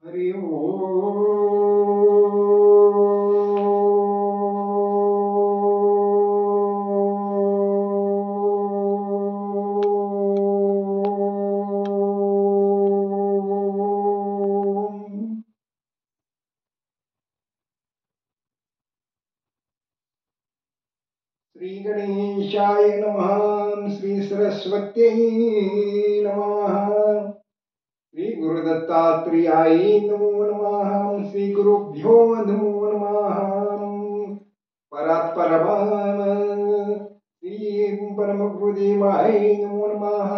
हरि ओम. श्री गणेशाय नमः. श्री सरस्वत्यै नमः. श्री गुरुदत्तात्रेयाय नमो नमः. श्री गुरुभ्यो नमो नमः. परात् परम श्री परम गुरुदेवाय नमो नमः.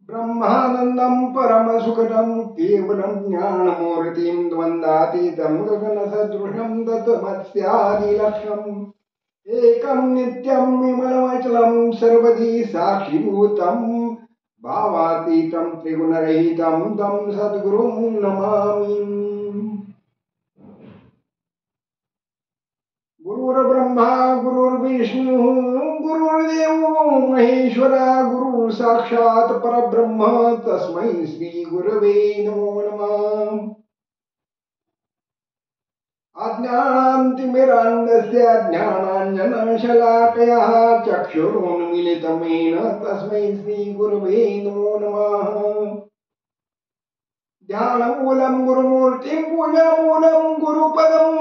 ब्रह्मानन्दं परमसुखदं केवलं ज्ञानमूर्तिं द्वन्द्वातीतं गगनसदृशं तत्त्वमस्यादिलक्ष्यम् एकं नित्यं विमलमचलं सर्वदी साक्षिभूतं भावातीतं त्रिगुणरहितं तं सद्गुरुं नमामि. गुरुर्ब्रह्मा गुरुर्विष्णु गुरुर्देवो महेश्वरा गुरु साक्षात् परब्रह्म तस्मै श्री गुरवे नमो नमः. अज्ञानान्तिमिरान्धस्य ज्ञानाञ्जनशलाकया चक्षुरुन्मीलितं येन तस्मै श्री गुरवे नमो नमः. ध्यानमूलं गुरुमूर्तिं पूजामूलं गुरुपदं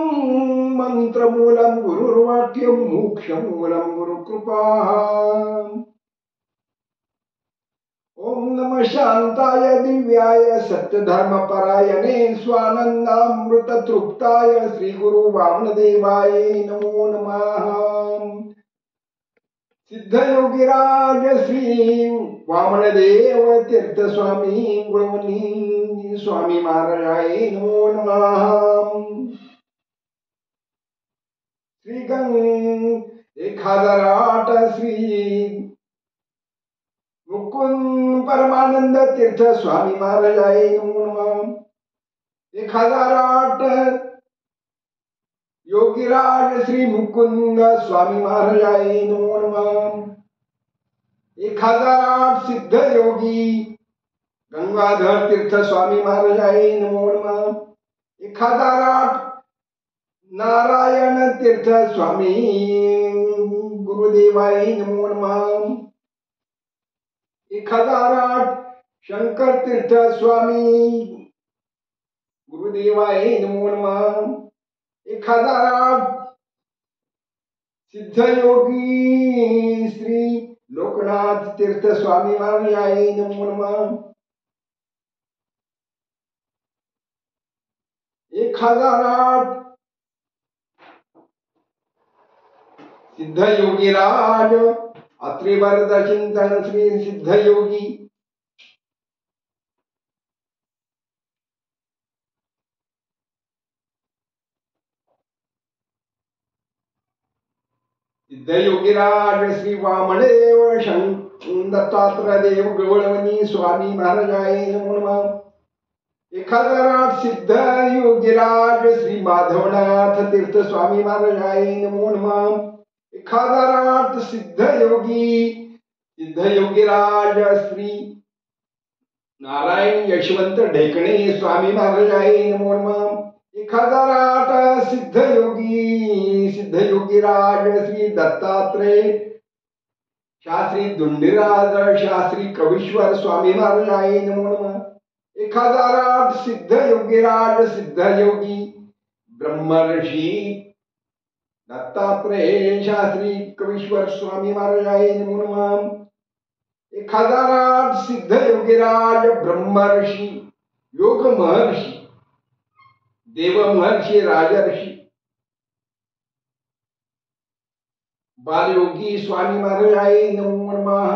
मंत्रमूलं गुरुर्वाक्यं मोक्षमूलं गुरुकृपा. ओम नमः शांताय दिव्याय सत्यधर्मपरायणे स्वानंदामृततृप्ताय श्री गुरु वामनदेवाय नमो नमः. सिद्धयोगीराज श्री वामनदेव तीर्थ स्वामी गुळवणी स्वामी महाराजाय नमो नमः. श्री गंग 1008 श्री मुकुंद परमानंद तीर्थ स्वामी महाराजाय नमो नमः. 1008 योगीराज श्री मुकुंद स्वामी महाराजाय नमो नमः. 1008 सिद्ध योगी गंगाधर तीर्थ स्वामी महाराजाय नमो नमः. 1008 नारायण तीर्थ स्वामी गुरुदेवाय नमो नमः. 1008 शंकर तीर्थ स्वामी गुरुदेवाय नमो नमः. 1008 सिद्ध योगी श्री लोकनाथ तीर्थ स्वामी महाराजाय नमो नमः. 1008 सिद्ध योगीराज अत्रिवरद चिंतन श्री सिद्ध योगी. सिद्ध योगीराज श्री वामदेव दत्तात्रय देव गवळवणी स्वामी महाराजाय नमो नमः. 1008 सिद्ध योगीराज श्री माधवनाथ तीर्थ स्वामी महाराजाय नमो नमः. 1008 सिद्ध योगीराज श्री नारायण यशवंत ढेकणे स्वामी महाराजाय नमो नमः. 1008 सिद्ध योगीराज श्री दत्तात्रय शास्त्री दुंडीराज शास्त्री कवीश्वर स्वामी महाराजाय नमो नमः. 1008 सिद्ध योगीराज सिद्ध योगी ब्रह्मर्षी दत्तात्रय शास्त्री कवीश्वर स्वामी महाराजाय नमो नमः. 1008 सिद्ध योगीराज ब्रह्मर्षी योग महर्षी देव महर्षी राजर्षी बालयोगी स्वामी महाराजाय नमो नमः.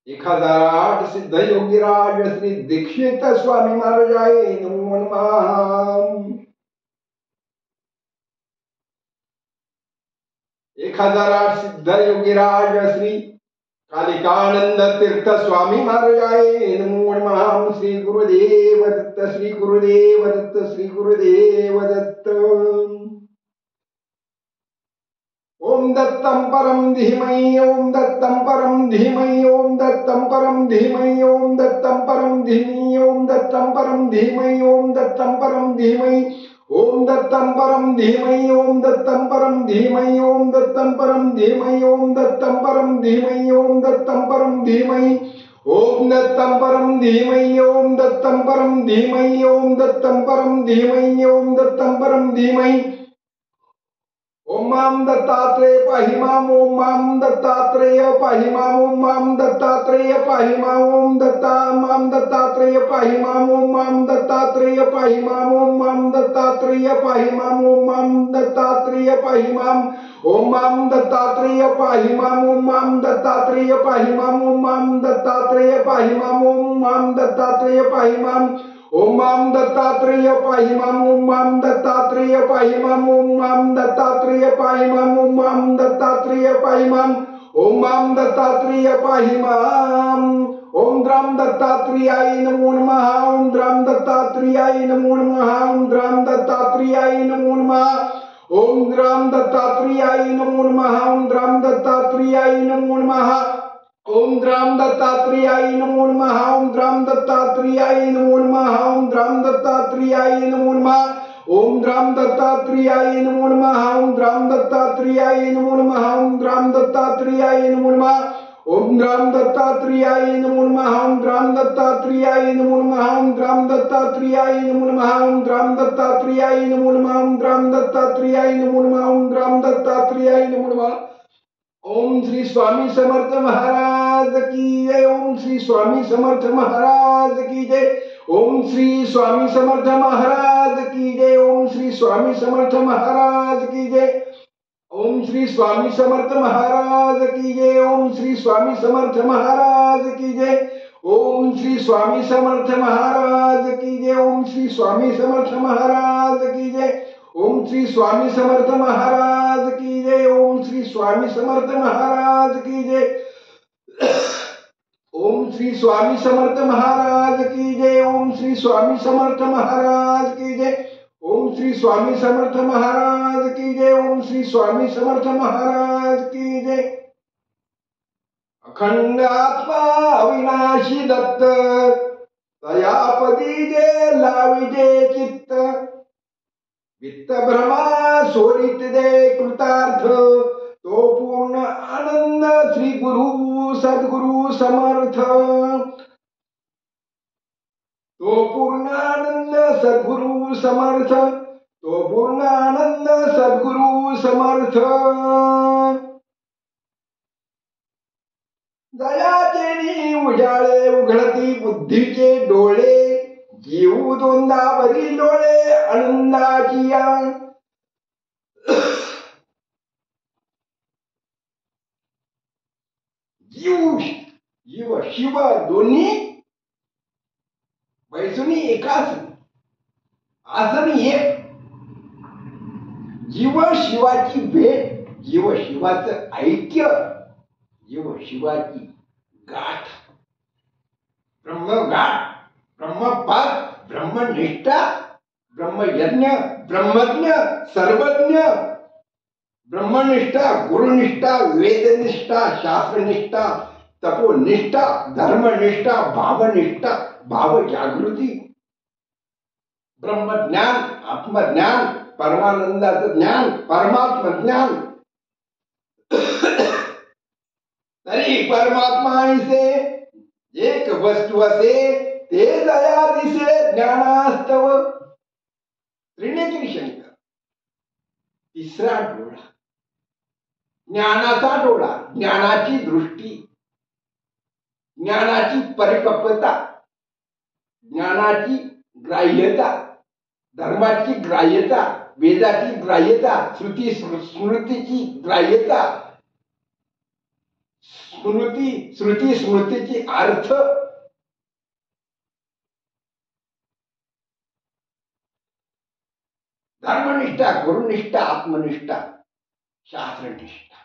1008 सिद्ध योगीराज श्री दीक्षित स्वामी महाराजाय नमो नमः. 1008 सिद्ध योगीराज श्री कालिकानंद तीर्थ स्वामी महाराजाय नमो नमः. श्री गुरुदेव दत्त श्री गुरुदेव दत्त श्री गुरुदेव दत्त. ओम ओम दत्तं परम धीमहि ओम दत्तं परम धीमहि ओम दत्तं परम धीमहि ओम दत्तं परम धीमहि ओम दत्तं परम धीमहि ओम दत्तं परम धीमहि ओम दत्तं परम धीमहि ओम दत्तं परम धीमहि ओम दत्तं परम धीमहि ओम दत्तं परम धीमहि ओम दत्तं परम धीमहि ओम दत्तं परम धीमहि ओम दत्तं परम धीमहि ओम दत्तं परम धीमहि ओम दत्तं परम धीमहि ओम मां दत्तात्रेय पाहि मां ओम मां दत्तात्रेय पाहि मां ओम मां दत्तात्रेय पाहि मां ओम मां दत्तात्रेय पाहि मां ओम मां दत्तात्रेय पाहि मां ओम मां दत्तात्रेय पाहि मां ओम मां दत्तात्रेय पाहि मां ओम मां दत्तात्रेय पाहि मां ओम मां दत्तात्रेय पाहि मां ओम मां दत्तात्रेय पाहि मां ओम मां दत्तात्रेय पाहि मां ओम मां दत्तात्रेय पाहि मां ओम मां दत्तात्रेय पाहि मां ओम मां दत्तात्रेय पाहि मां ओम मां दत्तात्रेय पाहि मां ओम मां दत्तात्रेय पाहि मां ओम द्राम दत्तात्रेयाय नमो नमः ओम द्राम दत्तात्रेयाय नमो नमः ओम द्राम दत्तात्रेयाय नमो नमः ओम द्राम दत्तात्रेयाय नमो नमः ओम द्राम दत्तात्रेयाय नमो नमः ओम द्राम दत्तात्रेयाय नमो नमः ओम द्राम दत्तात्रेयाय नमो नमः ओम द्राम दत्तात्रेयाय नमो नमः ओम द्राम दत्तात्रेयाय नमो नमः ओम द्राम दत्तात्रेयाय नमो नमः ओम द्राम दत्तात्रेयाय नमो नमः ओम द्राम दत्तात्रेयाय नमो नमः ओम द्राम दत्तात्रेयाय नमो नमः ओम द्राम दत्तात्रेयाय नमो नमः ओम द्राम दत्तात्रेयाय नमो नमः ओम द्राम दत्तात्रेयाय नमो नमः ओम द्राम दत्तात्रेयाय नमो नमः ओम श्री स्वामी समर्थ महाराज की जय ओम श्री स्वामी समर्थ महाराज की जय ओम श्री स्वामी समर्थ महाराज की जय ओम श्री स्वामी समर्थ महाराज की जय ओम श्री स्वामी समर्थ महाराज की जय ओम श्री स्वामी समर्थ महाराज की जय ओम श्री स्वामी समर्थ महाराज की जय ओम श्री स्वामी समर्थ महाराज की जय ओम श्री स्वामी समर्थ महाराज की जय ओम श्री स्वामी समर्थ महाराज की जय ओम श्री स्वामी समर्थ महाराज की जय ओम श्री स्वामी समर्थ महाराज की जय ओम श्री स्वामी समर्थ महाराज की जय ओम श्री स्वामी समर्थ महाराज की जय अखंड आत्मा अविनाशी दत्त तयापदी जे लाविजे चित्त वित्त भ्रमा सोरित दे कृतार्थ तो पूर्ण आनंद श्री गुरु सद्गुरु समर्थ तो पूर्ण आनंद सद्गुरु समर्थ तो पूर्ण आनंद सद्गुरु समर्थ दयाचे उजाळे उघडती बुद्धीचे डोळे जीव दोंदावरी लोळे आनंदाची जीव जीव शिव दोन्ही बैसुनी एकाच आसनी एक जीव शिवाची भेट जीव शिवाचं ऐक्य जीव शिवाची गाठ ब्रह्मगाठ ब्रह्मपाद ब्रह्मनिष्ठा ब्रह्मयज्ञ ब्रह्मज्ञ सर्वज्ञ ब्रह्मनिष्ठा गुरुनिष्ठा वेदनिष्ठा शास्त्रनिष्ठा तपोनिष्ठा धर्मनिष्ठा भावनिष्ठा भाव जागृती ब्रह्मज्ञान आत्मज्ञान परमानंदाचं ज्ञान परमात्म ज्ञान तरी परमात्मा ऐसे एक वस्तू असे ते दया दिसे ज्ञानास्तव त्रिनेत्री शंकर तिसरा डोळा ज्ञानाचा डोळा ज्ञानाची दृष्टी ज्ञानाची परिपक्वता ज्ञानाची ग्राह्यता धर्माची ग्राह्यता वेदाची ग्राह्यता श्रुती स्मृतीची ग्राह्यता श्रुती स्मृतीची अर्थ धर्मनिष्ठा गुरुनिष्ठा आत्मनिष्ठा शास्त्रनिष्ठा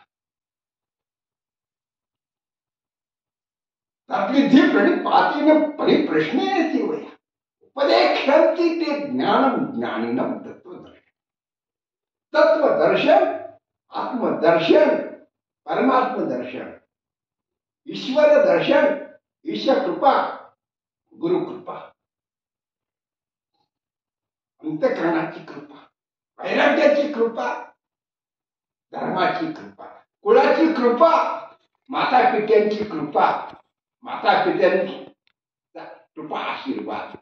त्यातली धी प्रणिपातीने परिप्रश्ने ती वया उपदेक्षांची ते ज्ञान ज्ञानिनम तत्वदर्शन तत्वदर्शन आत्मदर्शन, परमात्म दर्शन, ईश्वर दर्शन, ईश्वर कृपा, गुरु कृपा, अंतःकरणाची कृपा, वैराग्याची कृपा, धर्माची कृपा, कुळाची कृपा, माता पित्यांची कृपा, माता पित्यांची कृपा, आशीर्वाद,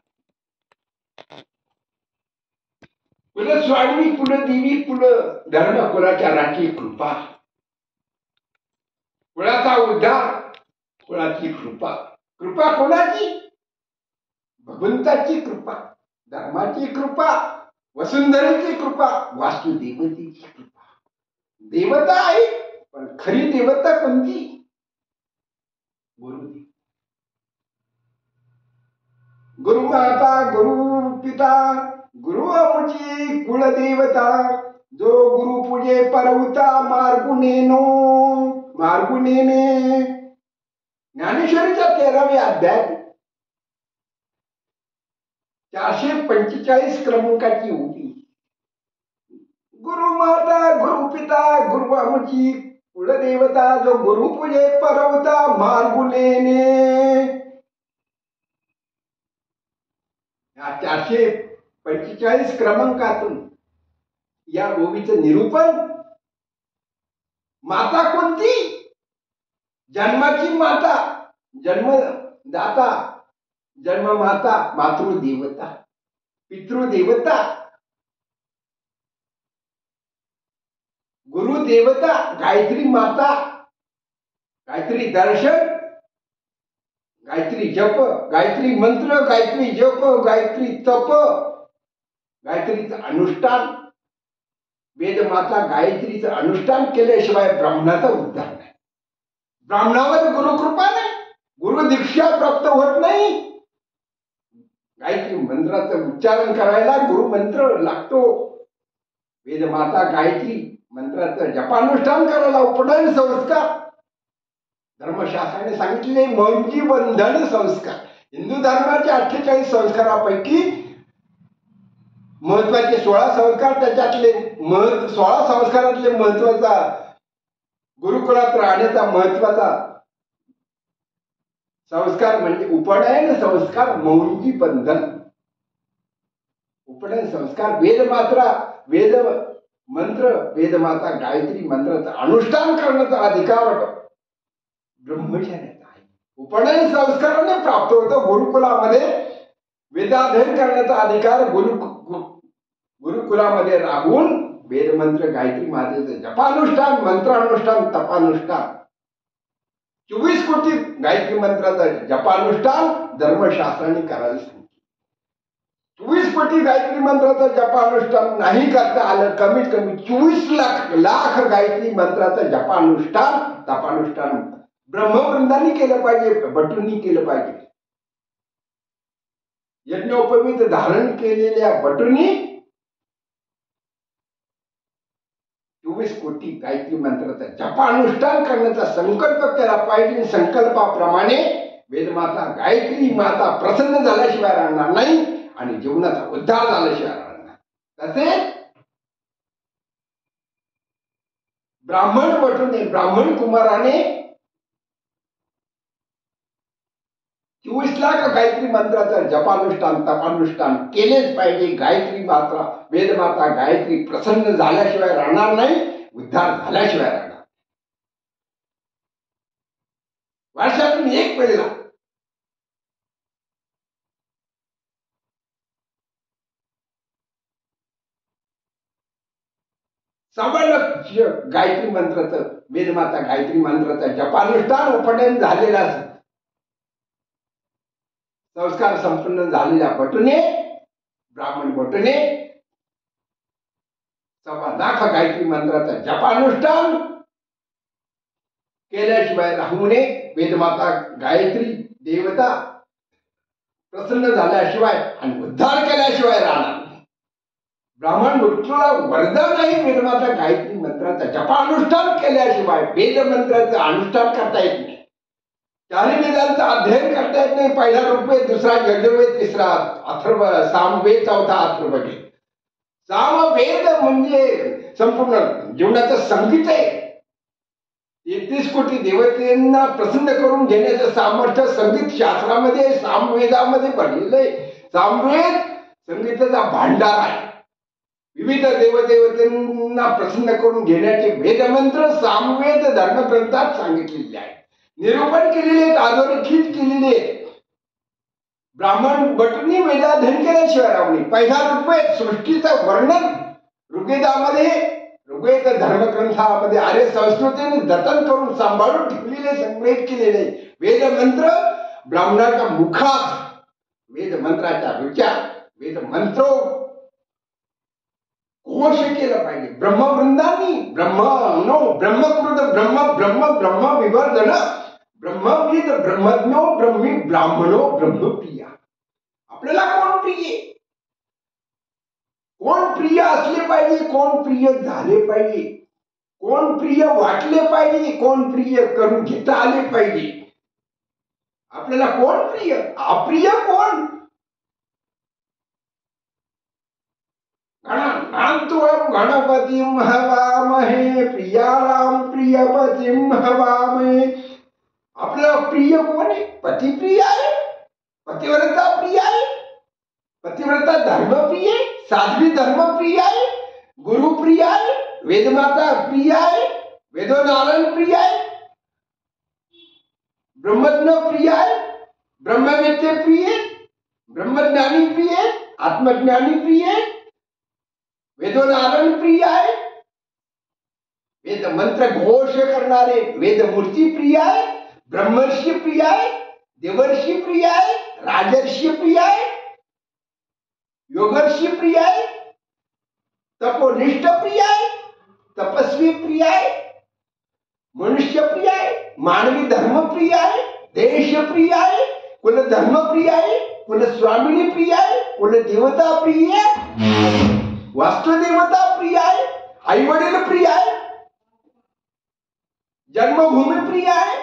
कुलस्वामी, कुलदेवी, कुल धर्म कुलाचाराची कृपा, कुळाचा उद्धार, कुळाची कृपा, कृपा कोणाची? भगवंताची कृपा, धर्माची कृपा, वसुंधरेची कृपा, वासुदेवतेची कृपा. देवता आहे, पण खरी देवता कोणती? गुरुदेव. गुरुमाता, गुरु पिता, गुरु आमची कुलदेवता, जो गुरु पूजे परवता मार्गुनेनो, मार्गुनेने. ज्ञानेश्वरीचा 13वे अध्याय 445 क्रमांकाची होती. गुरुमाता, गुरुपिता, गुरु आमची कुलदेवता, जो गुरु पूजे परवता मार्गुनेने. या 445 क्रमांकातून या ओवीचं निरूपण. माता कोणती? जन्माची माता, जन्मदाता, जन्ममाता, मातृदेवता, पितृदेवता, गुरुदेवता, गायत्री माता, गायत्री दर्शन, गायत्री जप, गायत्री मंत्र, गायत्री जप, गायत्री तप, गायत्रीचं अनुष्ठान. वेदमाता गायत्रीचं अनुष्ठान केल्याशिवाय ब्राह्मणाचा उद्धार नाही. ब्राह्मणावर गुरुकृपा नाही, गुरु दीक्षा प्राप्त होत नाही. गायत्री मंत्राचं उच्चारण करायला गुरु मंत्र लागतो. वेदमाता गायत्री मंत्राचं जपानुष्ठान करायला उपनयन संस्कार, धर्मशास्त्राने सांगितले मौंजी बंधन संस्कार. हिंदू धर्माच्या 48 संस्कारापैकी महत्वाचे 16 संस्कार, त्याच्यातले 16 संस्कारातले महत्वाचा गुरुकुलात राहण्याचा महत्वाचा संस्कार म्हणजे उपनयन संस्कार, मौंजी बंधन. उपनयन संस्कार वेदमात्रा, वेद मंत्र, वेदमाता गायत्री मंत्राचं अनुष्ठान करण्याचा अधिकार ब्रह्मचार्याचा आहे. उपनयन संस्काराने प्राप्त होतो. गुरुकुलामध्ये वेदाध्ययन करण्याचा अधिकार गुरुकुलामध्ये राहून वेदमंत्र गायत्री मातेचं जपानुष्ठान, मंत्रानुष्ठान, तपानुष्ठान, 24 कोटी गायत्री मंत्राचं जपानुष्ठान धर्मशास्त्राने करायला सांगितलं. 24 कोटी गायत्री मंत्राचं जपानुष्ठान नाही करता आलं, कमीत कमी 24 लाख गायत्री मंत्राचं जपानुष्ठान, तपानुष्ठान ब्रह्मवृंदांनी केलं पाहिजे, भटूंनी केलं पाहिजे. यज्ञोपवीत धारण केलेल्या भटूंनी 24 कोटी गायत्री मंत्राचा जपानुष्ठान करण्याचा संकल्प केला पाहिजे. संकल्पाप्रमाणे वेदमाता गायत्री माता प्रसन्न झाल्याशिवाय राहणार नाही आणि जीवनाचा उद्धार झाल्याशिवाय राहणार नाही. तसेच ब्राह्मण भटूने, ब्राह्मण कुमाराने 24 लाख गायत्री मंत्राचं जपानुष्ठान, तपानुष्ठान केलेच पाहिजे. गायत्री माता, वेदमाता गायत्री प्रसन्न झाल्याशिवाय राहणार नाही, उद्धार झाल्याशिवाय राहणार. वर्षातून एक वेळेला सवर्ण गायत्री मंत्राचं, वेदमाता गायत्री मंत्राचं जपानुष्ठान उपनयन झालेलं असत. संस्कार संपन्न झालेल्या भटूने, ब्राह्मण भटूने 1.25 लाख गायत्री मंत्राचं जपानुष्ठान केल्याशिवाय राहू नये. वेदमाता गायत्री देवता प्रसन्न झाल्याशिवाय आणि उद्धार केल्याशिवाय राहणार नाही. ब्राह्मण मृत्यूला वरदान नाही वेदमाता गायत्री मंत्राचं जपानुष्ठान केल्याशिवाय. वेद मंत्राचं अनुष्ठान करता येत नाही, चारी वेदांचं अध्ययन करता येत नाही. पहिला ऋग्वेद, दुसरा यजुर्वेद, तिसरा अथर्व, सामवेद, चौथा अथर्ववेद. सामवेद म्हणजे संपूर्ण जीवनाचं संगीत आहे. 33 कोटी देवतेंना प्रसन्न करून घेण्याचं सामर्थ्य संगीत शास्त्रामध्ये सामवेदामध्ये भरलेलं आहे. सामवेद संगीताचा भांडार आहे. विविध देवदेवतेंना प्रसन्न करून घेण्याचे वेदमंत्र सामवेद धर्मग्रंथात सांगितलेले आहेत, निरूपण केलेले आहेत, अधोरेखित केलेले आहेत. ब्राह्मण भटनी वेदाध्ययन केल्याशिवाय राहणे. पहिला ऋग्वेद सृष्टीचं वर्णन ऋग्वेदामध्ये ऋग्वेद धर्मग्रंथामध्ये आर्य संस्कृतीने जतन करून सांभाळून ठेवलेले संग्रहित केलेले वेद मंत्र ब्राह्मणाच्या मुखात वेद मंत्राच्या विचार वेद मंत्र घोष केलं पाहिजे. ब्रह्मवृंदांनी ब्रह्मकृत ब्रह्म ब्रह्म ब्रह्म विवर्धन ब्रह्मविद ब्रह्मज्ञो ब्रह्मी ब्राह्मणो ब्रह्मप्रिया. आपल्याला कोण प्रिय, कोण प्रिय असले पाहिजे, कोण प्रिय झाले पाहिजे, कोण प्रिय वाटले पाहिजे, कोण प्रिय करून घेता आले पाहिजे. आपल्याला कोण प्रिय, अप्रिय कोण. गणपतीं हवामहे प्रियाराम प्रियपतीं हवामहे. आपल्याला प्रिय कोण आहे, पती प्रिय आहे, पतिव्रता प्रिय आहे, पतिव्रता धर्मप्रिय आहे, साध्वी धर्मप्रिय आहे, गुरु प्रिय आहे, वेदमाता प्रिय आहे, वेदोनारायण प्रिय आहे, ब्रह्मज्ञ प्रिय आहे, ब्रह्मवेत्ते प्रिय, ब्रह्मज्ञानी प्रिय, आत्मज्ञानी प्रिय, वेदोनारायण प्रिय आहे, वेद मंत्र घोष करणारे वेदमूर्ती प्रिय आहे, ब्रह्मर्षी प्रिय आहे, देवर्षी प्रिय आहे, राजर्षी प्रिय आहे, योगर्षी प्रिय आहे, तपोनिष्ठ प्रिय आहे, तपस्वी प्रिय आहे, मनुष्य प्रिय आहे, मानवी धर्म प्रिय आहे, देश प्रिय आहे, कुल धर्म प्रिय आहे, कुल स्वामिनी प्रिय आहे, कुल देवता प्रिय आहे, वास्तुदेवता प्रिय आहे, आई वडील प्रिय आहे, जन्मभूमी प्रिय आहे,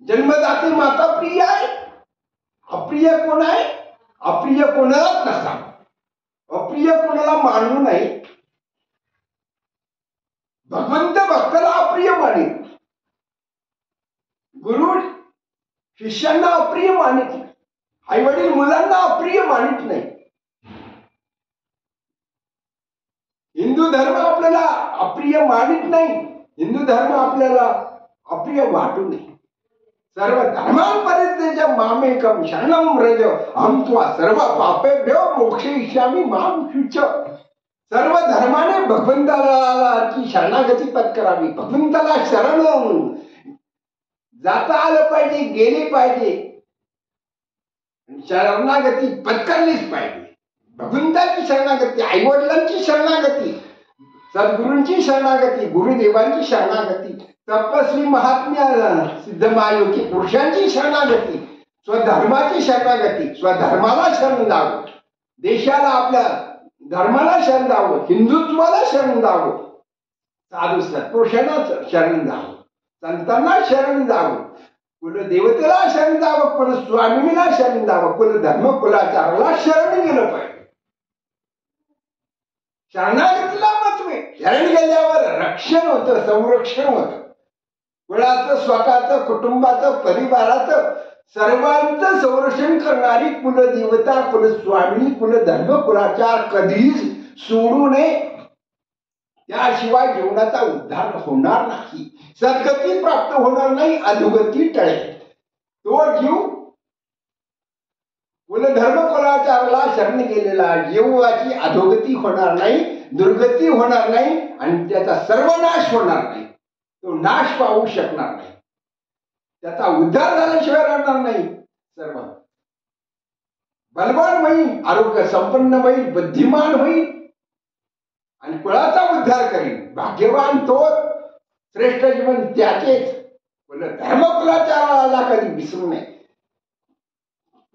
जन्मदाती माता प्रिय आहे. अप्रिय कोण आहे, अप्रिय कोणालाच नसा, अप्रिय कोणाला मानू नाही. भगवंत भक्ताला अप्रिय मानित, गुरु शिष्यांना अप्रिय मानित नाही, आई वडील मुलांना अप्रिय मानित नाही. हिंदू धर्म आपल्याला अप्रिय मानित नाही, हिंदू धर्म आपल्याला अप्रिय वाटू नये. सर्व धर्मांपर्यंत मामेकम शरणम व्रज अहं त्वा सर्व पापेभ्यो मोक्षयिष्यामि मां शुच. सर्व धर्माने भगवंताला शरणागती पत्करावी, भगवंताला शरण जाता आलं पाहिजे, गेले पाहिजे, शरणागती पत्करलीच पाहिजे. भगवंताची शरणागती, आई वडिलांची शरणागती, सद्गुरूंची शरणागती, गुरुदेवांची शरणागती, तपस्वी महात्म्य सिद्ध महायोगी पुरुषांची शरणागती, स्वधर्माची शरणागती, स्वधर्माला शरण जावं, देशाला आपल्या धर्माला शरण जावं, हिंदुत्वाला शरण जावं, साधू सत्पुरुषांना शरण जावं, संतांना शरण जावं, कुलदेवतेला शरण जावं, कुल स्वामिनीला शरण जावं, कुल धर्म कुलाचाराला शरण गेलं पाहिजे. शरणागतीला महत्व आहे. शरण गेल्यावर रक्षण होतं, संरक्षण होतं. कुळाचं, स्वतःचं, कुटुंबाचं, परिवाराचं, सर्वांचं संरक्षण करणारी कुलदेवता, कुलस्वामिनी, कुलधर्म कुलाचार कधीच सोडू नये. त्याशिवाय जीवनाचा उद्धार होणार नाही, सद्गती प्राप्त होणार नाही, अधोगती टळेल. तो जीव कुलधर्म कुलाचाराला शरण गेलेला जीवाची अधोगती होणार नाही, दुर्गती होणार नाही आणि त्याचा सर्वनाश होणार नाही. तो नाश पाहू शकणार नाही, त्याचा उद्धार झाल्याशिवाय राहणार नाही. सर्व बलवान होईल, आरोग्य संपन्न होईल, बुद्धिमान होईल आणि कुळाचा उद्धार करेल. भाग्यवान तो, श्रेष्ठ जीवन त्याचेच. धर्म कुलाचाराला कधी विसरू नये.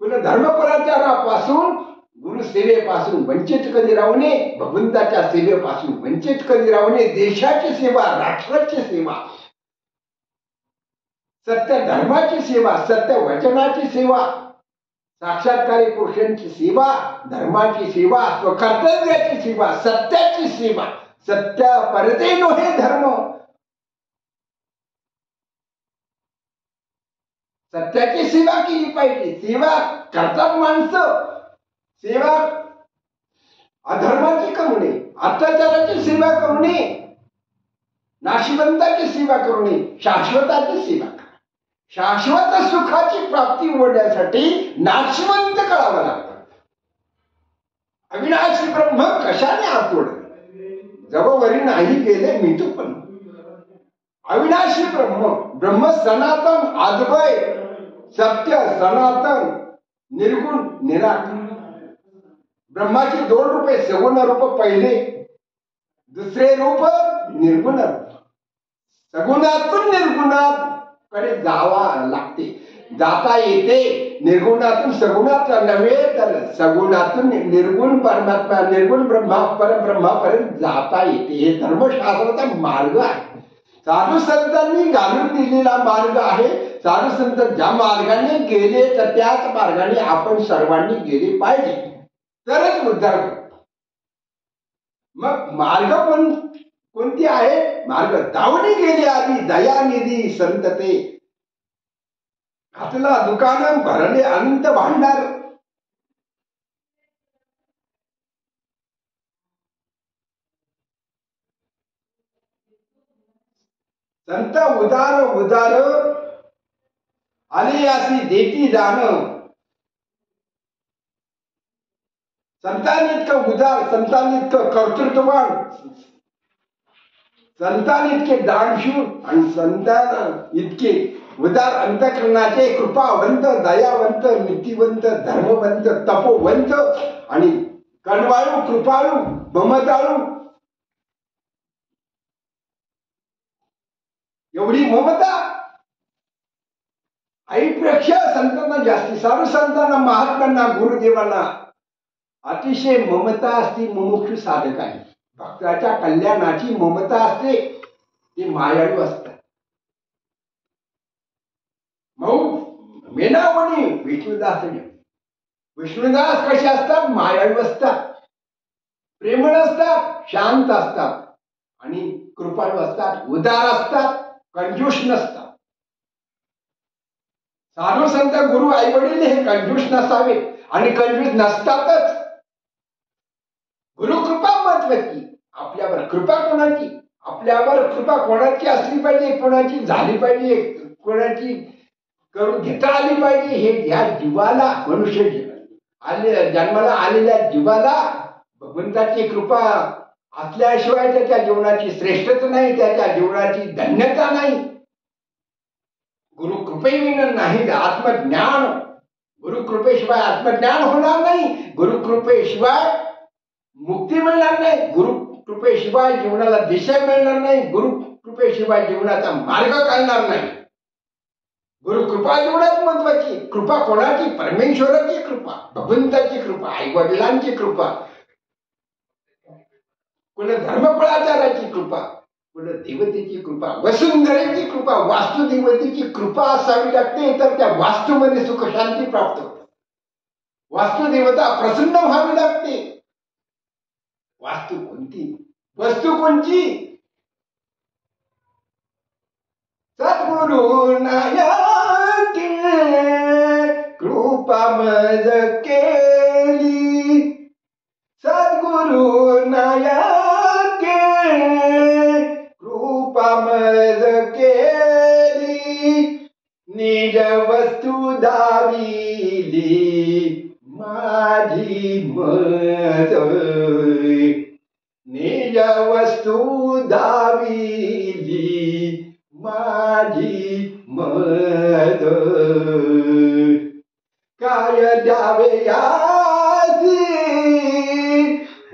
धर्म कुलाचारापासून, गुरुसेवेपासून वंचित कधी राहू नये, भगवंताच्या सेवेपासून वंचित कधी राहू नये. देशाची सेवा, राष्ट्राची सेवा, सत्य धर्माची सेवा, सत्य वचनाची सेवा, साक्षात्कारी पुरुषांची सेवा, धर्माची सेवा, स्वकर्तव्याची सेवा, सत्याची सेवा. सत्य परते नोहे धर्म. सत्याची सेवा केली पाहिजे. सेवा करतात माणसं. सेवा अधर्माची करू नये, अत्याचाराची सेवा करू नये, नाशिवंताची सेवा करू नये, शाश्वताची सेवा करा. शाश्वत सुखाची प्राप्ती होण्यासाठी नाशिवंत कळावं लागतं. अविनाशी ब्रह्म कशाने आतोड, जवळवरी नाही गेले मी तू पण. अविनाशी ब्रह्म, ब्रह्म सनातन, अद्वय, सत्य, सनातन, निर्गुण, निराकार. ब्रह्माचे 2 रूप, सगुण रूप पहिले, दुसरे रूप निर्गुण रूप. सगुणातून निर्गुणात कडे जावा लागते, जाता येते. निर्गुणातून सगुणात नव्हे तर सगुणातून निर्गुण परमात्मा, निर्गुण ब्रह्मा, परब्रह्मापर्यंत जाता येते. हे धर्मशास्त्राचा मार्ग आहे. साधू संतांनी घालून दिलेला मार्ग आहे. साधू संत ज्या मार्गाने गेले तर त्याच मार्गाने आपण सर्वांनी गेले पाहिजे, तरच उद्धार होतो. मग मार्ग कोणती आहे? मार्ग दावणी गेले आधी दयानिधी संतते, घातला दुकान भरले अनंत भांडार. संत उदार उदार आली अशी देती दान. संतांइतकं उदार, संतांइतकं कर्तृत्ववान, संतांइतके दानशूर आणि संतान इतके उदार अंतःकरणाचे, कृपावंत, दयावंत, नीतिवंत, धर्मवंत, तपोवंत आणि कणवाळू, कृपाळू, ममताळू. एवढी ममता आईपेक्षा संतांना जास्ती. साधू संतांना, महात्म्यांना, गुरुदेवांना अतिशय ममता असते. मुमुक्षु साधकांनी भक्ताच्या कल्याणाची ममता असते. ते मायाळू असतात. मऊ मेनावणी विष्णुदास. विष्णुदास कसे असतात? मायाळू असतात, प्रेमळ असतात, शांत असतात आणि कृपाळू असतात, उदार असतात, कंजूष नसतात. साधू संत, गुरु, आई वडील हे कंजूष नसावे आणि कंजूष नसतातच. गुरु कृपा महत्वाची. आपल्यावर कृपा कोणाची? आपल्यावर कृपा कोणाची असली पाहिजे? कोणाची झाली पाहिजे? कोणाची करून घेता आली पाहिजे? हे या जीवाला, मनुष्य जन्माला आलेल्या जीवाला भगवंताची कृपा असल्याशिवाय त्याच्या जीवनाची श्रेष्ठता नाही, त्याच्या जीवनाची धन्यता नाही. गुरु कृपेविना नाही आत्मज्ञान. गुरु कृपेशिवाय आत्मज्ञान होणार नाही. गुरु कृपेशिवाय मुक्ती मिळणार नाही. गुरु कृपेशिवाय जीवनाला दिशा मिळणार नाही. गुरु कृपेशिवाय जीवनाचा मार्ग कळणार नाही. गुरु कृपा जीवनात महत्वाची. कृपा कोणाची? परमेश्वराची कृपा, भगवंताची कृपा, आई वडिलांची कृपा, कुल धर्मफळाचाराची कृपा, कुल देवतेची कृपा, वसुंधरेची कृपा, वास्तुदेवतेची कृपा असावी लागते. तर त्या वास्तूमध्ये सुख शांती प्राप्त होते. वास्तुदेवता प्रसन्न व्हावी लागते. वास्तू कोणती? वस्तू कोणची? सद्गुरु नायके कृपा मज केली. सद्गुरु नायके कृपा मज केली. निज वस्तू दाविली माझी मज. निज वस्तू दाविली माझी मज. काय द्यावे यासी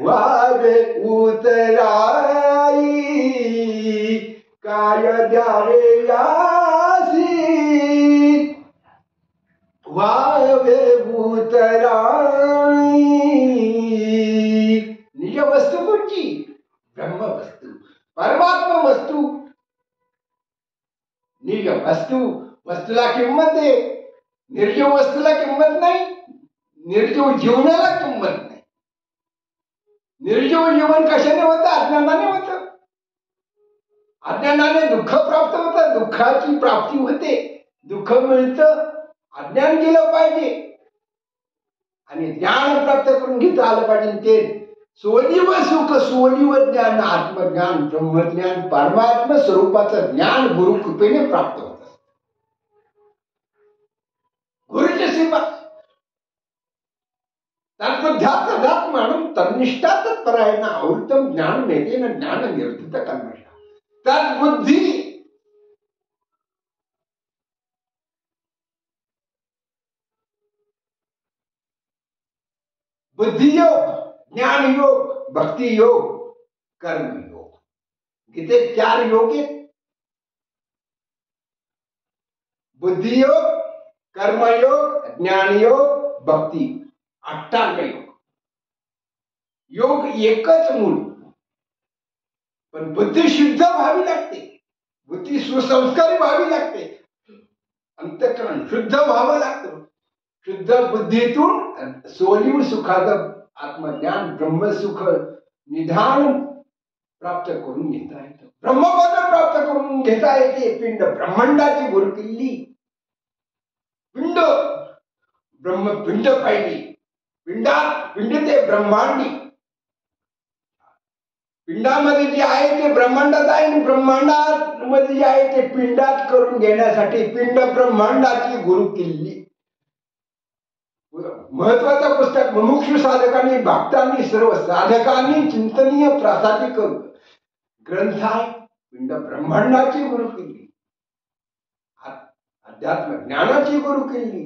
वावे उतराई. काय द्यावे यासी वावे उतराई. निज वस्तू कोणची? ब्रह्म वस्तू, परमात्मा वस्तू. निज वस्तू, वस्तूला किंमत आहे. निर्जीव वस्तूला किंमत नाही. निर्जीव जीवनाला किंमत नाही. निर्जीव जीवन कशाने होतं? अज्ञानाने होतं. अज्ञानाने दुःख प्राप्त होतं, दुःखाची प्राप्ती होते, दुःख मिळतं. अज्ञान केलं पाहिजे आणि ज्ञान प्राप्त करून घेता आलं पाहिजे. ते सोलीव सुख, सोलीव ज्ञान, आत्मज्ञान, ब्रह्मज्ञान, परमात्मा स्वरूपाचं ज्ञान गुरु कृपेने प्राप्त होत असतं. गुरुची सेवा तद्बुद्ध्यात तदात्मानं तन्निष्ठा तत्परायण अवृतम ज्ञान मेते न ज्ञान निर्धत कर्मशः. तद्बुद्धी बुद्धियोग, ज्ञान योग, भक्ती योग, कर्म योग. किती 4 योग आहेत. बुद्धियोग, कर्मयोग, ज्ञानयोग, भक्ती. 58 योग. योग एकच मूळ, पण बुद्धी शुद्ध व्हावी लागते, बुद्धी सुसंस्कारी व्हावी लागते, अंतःकरण शुद्ध व्हावं लागतं. शुद्ध बुद्धीतून सोलीव सुखाचं आत्मज्ञान, ब्रह्मसुख निधान प्राप्त करून घेता येतं. ब्रह्मपद प्राप्त करून घेता येते. पिंड ब्रह्मांडाची गुरुकिल्ली. पिंड ब्रह्मपिंड पाहिजे. पिंडात पिंड ते ब्रह्मांडी. पिंडामध्ये जे आहे ते ब्रह्मांडात आहे आणि ब्रह्मांडात मध्ये जे आहे ते पिंडात करून घेण्यासाठी पिंड ब्रह्मांडाची गुरुकिल्ली. महत्वाचं पुस्तक मुमुक्षु साधकांनी, भक्तांनी, सर्व साधकांनी चिंतनीय प्रासादिक ग्रंथ आहे. पिंड ब्रह्मांडाची गुरुकिल्ली, अध्यात्म ज्ञानाची गुरुकिल्ली,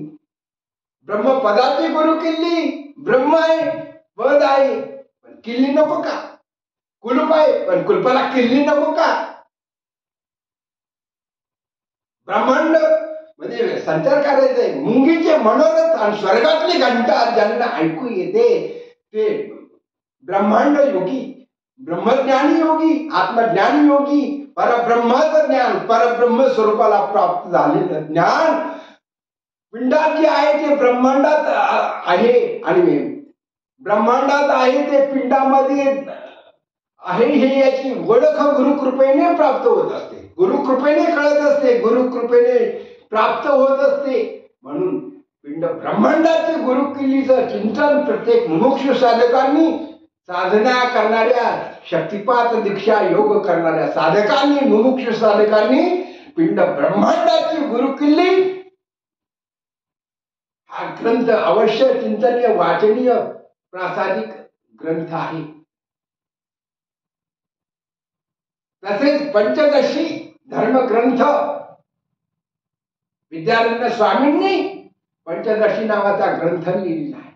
ब्रह्मपदाची गुरुकिल्ली. ब्रह्म आहे, पद आहे, पण किल्ली नको का? कुलूप आहे, पण कुलपाला किल्ली नको का? ब्रह्मांड म्हणजे संचार करायचंय. मुंगीचे मनोरथ आणि स्वर्गातली घंटा ज्यांना ऐकू येते ते ब्रह्मांड योगी, ब्रह्मज्ञानी योगी, आत्मज्ञानी योगी, परब्रह्माचं ज्ञान, परब्रह्म स्वरूपाला प्राप्त झालेलं ज्ञान पिंडात जे आहे ते ब्रह्मांडात आहे आणि ब्रह्मांडात आहे ते पिंडामध्ये आहे हे याची ओळख गुरुकृपेने प्राप्त होत असते. गुरुकृपेने कळत असते, गुरुकृपेने प्राप्त होत असते. म्हणून पिंड ब्रह्मांडाचे गुरुकिल्लीचं चिंतन प्रत्येक मुमुक्षु साधकांनी, साधना करणाऱ्या, शक्तिपात दीक्षा योग करणाऱ्या साधकांनी, मुमुक्षु साधकांनी पिंड ब्रह्मांडाची गुरुकिल्ली हा ग्रंथ अवश्य चिंतनीय, वाचनीय, प्रासादिक ग्रंथ आहे. तसेच पंचदशी धर्मग्रंथ विद्यारण्य स्वामींनी पंचदशी नावाचा ग्रंथ लिहिलेला आहे.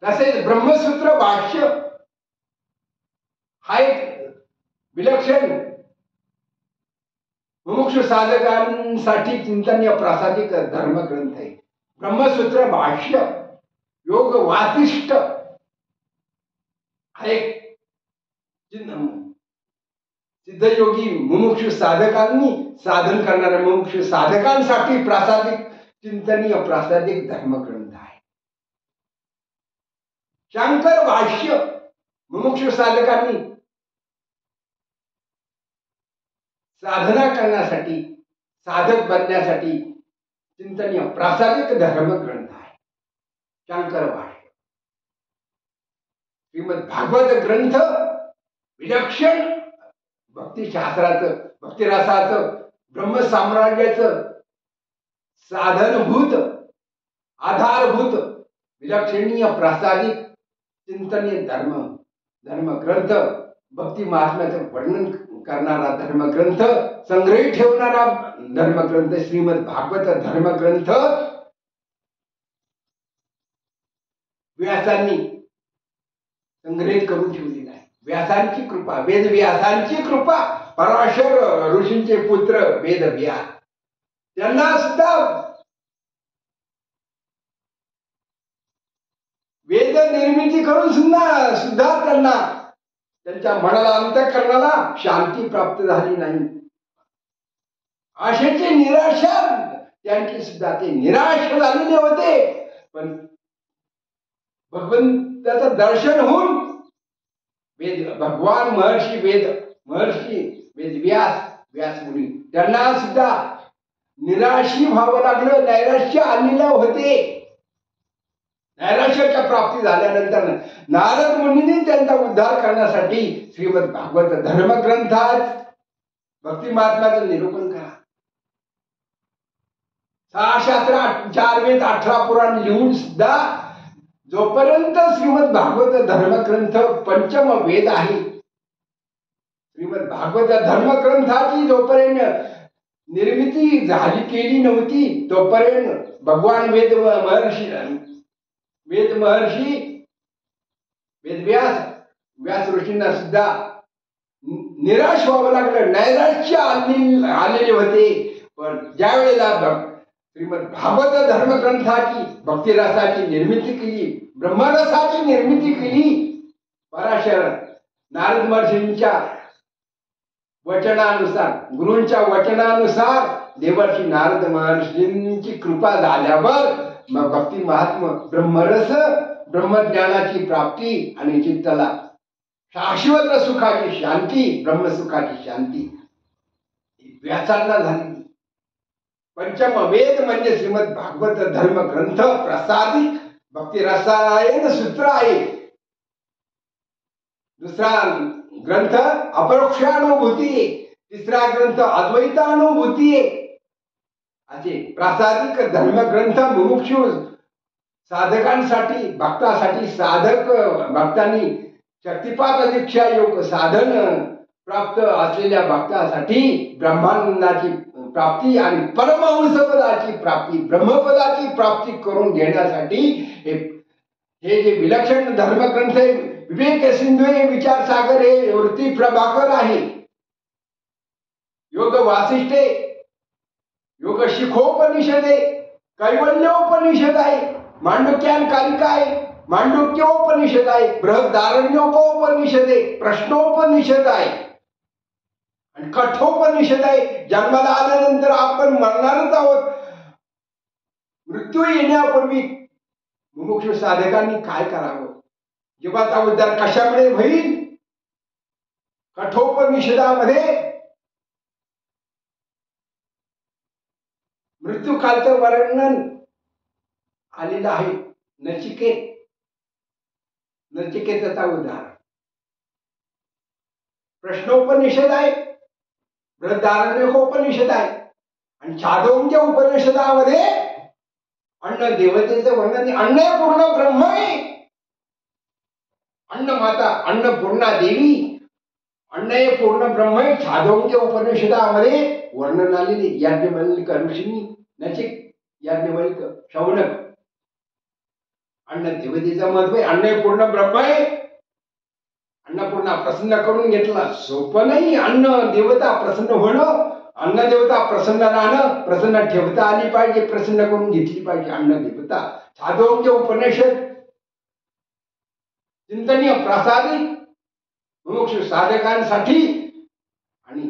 तसेच ब्रह्मसूत्र भाष्य हा एक विलक्षण मुमुक्षु साधकांसाठी चिंतनीय प्रासादिक धर्मग्रंथ आहे. ब्रह्मसूत्र भाष्य, योग वासिष्ठ हा एक सिद्धयोगी मुमुक्षु साधकांनी, साधन करणाऱ्या मुमुक्षु साधकांसाठी प्रासादिक चिंतनीय प्रासादिक धर्मग्रंथ आहे. शंकर भाष्य मुमुक्षु साधकांनी साधना करण्यासाठी, साधक बनण्यासाठी चिंतनीय प्रासादिक धर्मग्रंथ आहे शंकर भाष्य. श्रीमद भागवत ग्रंथ विलक्षण भक्तिशास्त्राचं, भक्तिरसाचं, ब्रह्मसाम्राज्याचं साधनभूत, आधारभूत विलक्षणीय प्रासादिक चिंतनीय धर्मग्रंथ, भक्ती महात्म्याचं वर्णन करणारा धर्मग्रंथ, संग्रही ठेवणारा धर्मग्रंथ श्रीमद भागवत धर्मग्रंथ व्यासांनी संग्रहित करून ठेवलेला आहे. व्यासांची कृपा, वेद व्यासांची कृपा, पराशर ऋषींचे पुत्र वेद व्यास, त्यांना सुद्धा वेद निर्मिती करून सुद्धा त्यांना त्यांच्या मनाला, अंतःकरणाला शांती प्राप्त झाली नाही. आशेची निराशा त्यांची सुद्धा ते निराश झालेले होते. पण भगवंताचं दर्शन होऊन भगवान महर्षी व्यास मुनी त्यांना सुद्धा निराशी व्हावं लागलं, नैराश्य आलेलं होते. नैराश्याच्या प्राप्ती झाल्यानंतर नारद मुनींनी त्यांचा उद्धार करण्यासाठी श्रीमद भागवत धर्मग्रंथात भक्ती महात्म्याचं निरूपण करा. 6 शास्त्र 4 वेद 18 पुराण लिहून सुद्धा जोपर्यंत श्रीमद भागवत धर्मग्रंथ पंचम वेद आहे, श्रीमद भागवत धर्मग्रंथाची जोपर्यंत निर्मिती केली नव्हती तोपर्यंत भगवान व्यास ऋषींना सुद्धा निराश व्हावं लागलं, नैराश्य आलेले होते. पण ज्या वेळेला श्रीमद भागवत धर्मग्रंथाची भक्तिरसाची निर्मिती केली, ब्रह्मरसाची निर्मिती केली, पराशर नारद महर्षींच्या वचनानुसार, गुरूंच्या वचनानुसार देवर्षी नारद महर्षींची कृपा झाल्यावर मग भक्ती महात्म ब्रह्मरस, ब्रह्मज्ञानाची प्राप्ती आणि चित्ताला शाश्वत सुखाची शांती, ब्रह्मसुखाची शांती व्यासांना झाली. पंचम वेद म्हणजे श्रीमद भागवत धर्म ग्रंथ प्रसादित भक्ती रसायन सूत्र आहे. दुसरा ग्रंथ अपरोक्षानुभूती आहे, तिसरा ग्रंथ अद्वैतानुभूती आहे. असे प्रासादिक धर्मग्रंथ मुमुक्षु साधकांसाठी, भक्तासाठी, साधक भक्तांनी शक्तिपात दीक्षा योग साधन प्राप्त असलेल्या भक्तासाठी ब्रह्मानंदाची प्राप्ती आणि परमहंसपदाची प्राप्ती, ब्रह्मपदाची प्राप्ती करून घेण्यासाठी हे जे विलक्षण धर्मग्रंथ आहे, विवेक सिंधू विचार सागर हे वृत्ती प्रभाकर आहे, योग वासिष्ठे, योग शिखोपनिषद आहे, कैवल्योपनिषद आहे, मांडुक्यान कालिका आहे, मांडुक्योपनिषद आहे, बृहदारण्योपनिषद आहे, प्रश्नोपनिषद आहे आणि कठोपनिषद आहे. जन्माला आल्यानंतर आपण मरणारच आहोत. मृत्यू येण्यापूर्वी मुमुक्षु साधकांनी काय करावं, जीवाचा उद्धार कशामुळे होईल? कठोपनिषदामध्ये मृत्यू कालचं वर्णन आलेलं आहे. नचिकेताचा उद्धार, प्रश्नोपनिषद आहे, बृहदारण्यकोपनिषद आहे आणि छांदोग्य उपनिषदामध्ये अन्न देवतेचं वर्णन. अन्न हे पूर्ण ब्रह्म आहे. अन्न माता, अन्नपूर्णा देवी, अन्न हे पूर्ण ब्रह्म आहे. छांदोग्य उपनिषदामध्ये वर्णन आलेले याज्ञवल्क ऋषींनी, नचिक, याज्ञवल्क, शौनक. अन्न देवतेचं महत्व आहे. अन्न हे पूर्ण ब्रह्म आहे. अन्नपूर्णा प्रसन्न करून घेतला सोपं नाही. अन्न देवता प्रसन्न होणं, अन्न देवता प्रसन्न राहणं, प्रसन्न ठेवता आली पाहिजे, प्रसन्न करून घेतली पाहिजे अन्न देवता. छांदोग्य उपनिषद चिंतनीय प्रसादित मोक्ष साधकांसाठी आणि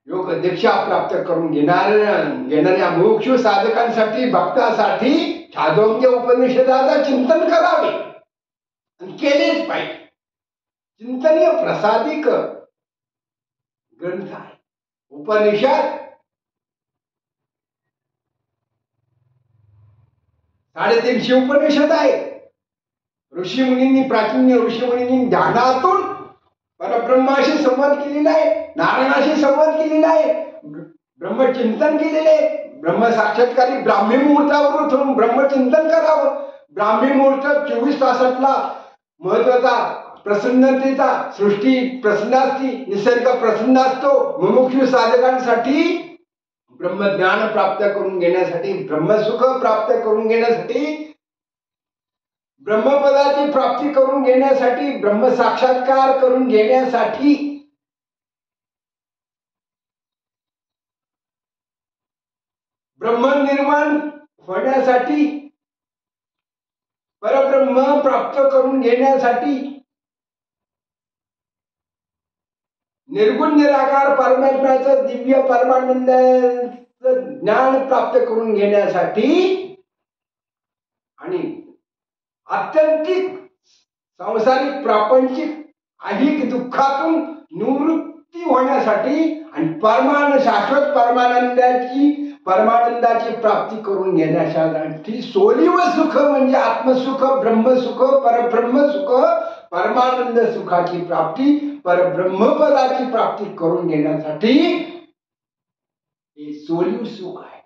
योग दीक्षा प्राप्त करून घेणाऱ्या मोक्ष साधकांसाठी, भक्तासाठी छांदोग्य उपनिषदाचं चिंतन करावे आणि केलेच पाहिजे. चिंतनीय प्रसादिक ग्रंथ आहे उपनिषद. 350 उपनिषद आहे. ऋषीमुनींनी, प्राचीन ऋषीमुनींनी ध्यानातून परब्रह्माशी संवाद केलेला आहे, नारायणाशी संवाद केलेला आहे, ब्रह्मचिंतन केलेले, ब्रह्म साक्षात्कारी ब्राह्मी मुहूर्तावर उठून ब्रह्मचिंतन करावं. ब्राह्मी मुहूर्त 24 तासातला महत्वाचा, प्रसन्नतेचा, सृष्टी प्रसन्न असती, निसर्ग प्रसन्न असतो. मुमुक्षु साधकांसाठी ब्रह्मज्ञान प्राप्त करून घेण्यासाठी, ब्रह्मसुख प्राप्त करून घेण्यासाठी, ब्रह्मपदाची प्राप्ती करून घेण्यासाठी, ब्रह्मसाक्षात्कार करून घेण्यासाठी ब्रह्मनिर्वाण होण्यासाठी, परब्रह्म प्राप्त करून घेण्यासाठी, निर्गुण निराकार परमात्म्याचं दिव्य परमानंद ज्ञान प्राप्त करून घेण्यासाठी आणि आत्यंतिक सांसारिक प्रापंचिक ऐहिक दुःखातून निवृत्ती होण्यासाठी आणि शाश्वत परमानंदाची प्राप्ती करून घेण्यासाठी सोलिव सुख म्हणजे आत्मसुख, ब्रह्मसुख, परब्रह्मसुख, परमानंद सुखाची प्राप्ती, परब्रह्मपदाची प्राप्ती करून घेण्यासाठी हे सोलिव सुख आहे.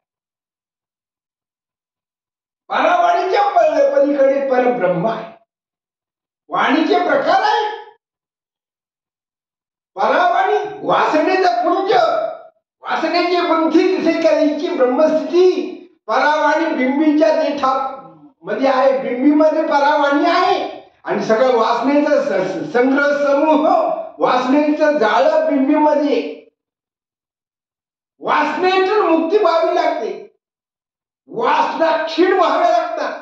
परावाणीच्या पलीकडे परब्रह्म आहे. वाणीचे प्रकार आहेत. परावाणी वासनेचं पुंज, वासनेची गुंथी तिथे करायची ब्रह्मस्थिती. परावाणी बिंबीच्या देठा मध्ये आहे, बिंबीमध्ये परावाणी आहे आणि सगळं वासनेचा संग्रह समूह, वासनेचं जाळं बिंबीमध्ये. वासनेतून मुक्ती व्हावी लागते. वासना क्षीण व्हाव्या लागतात,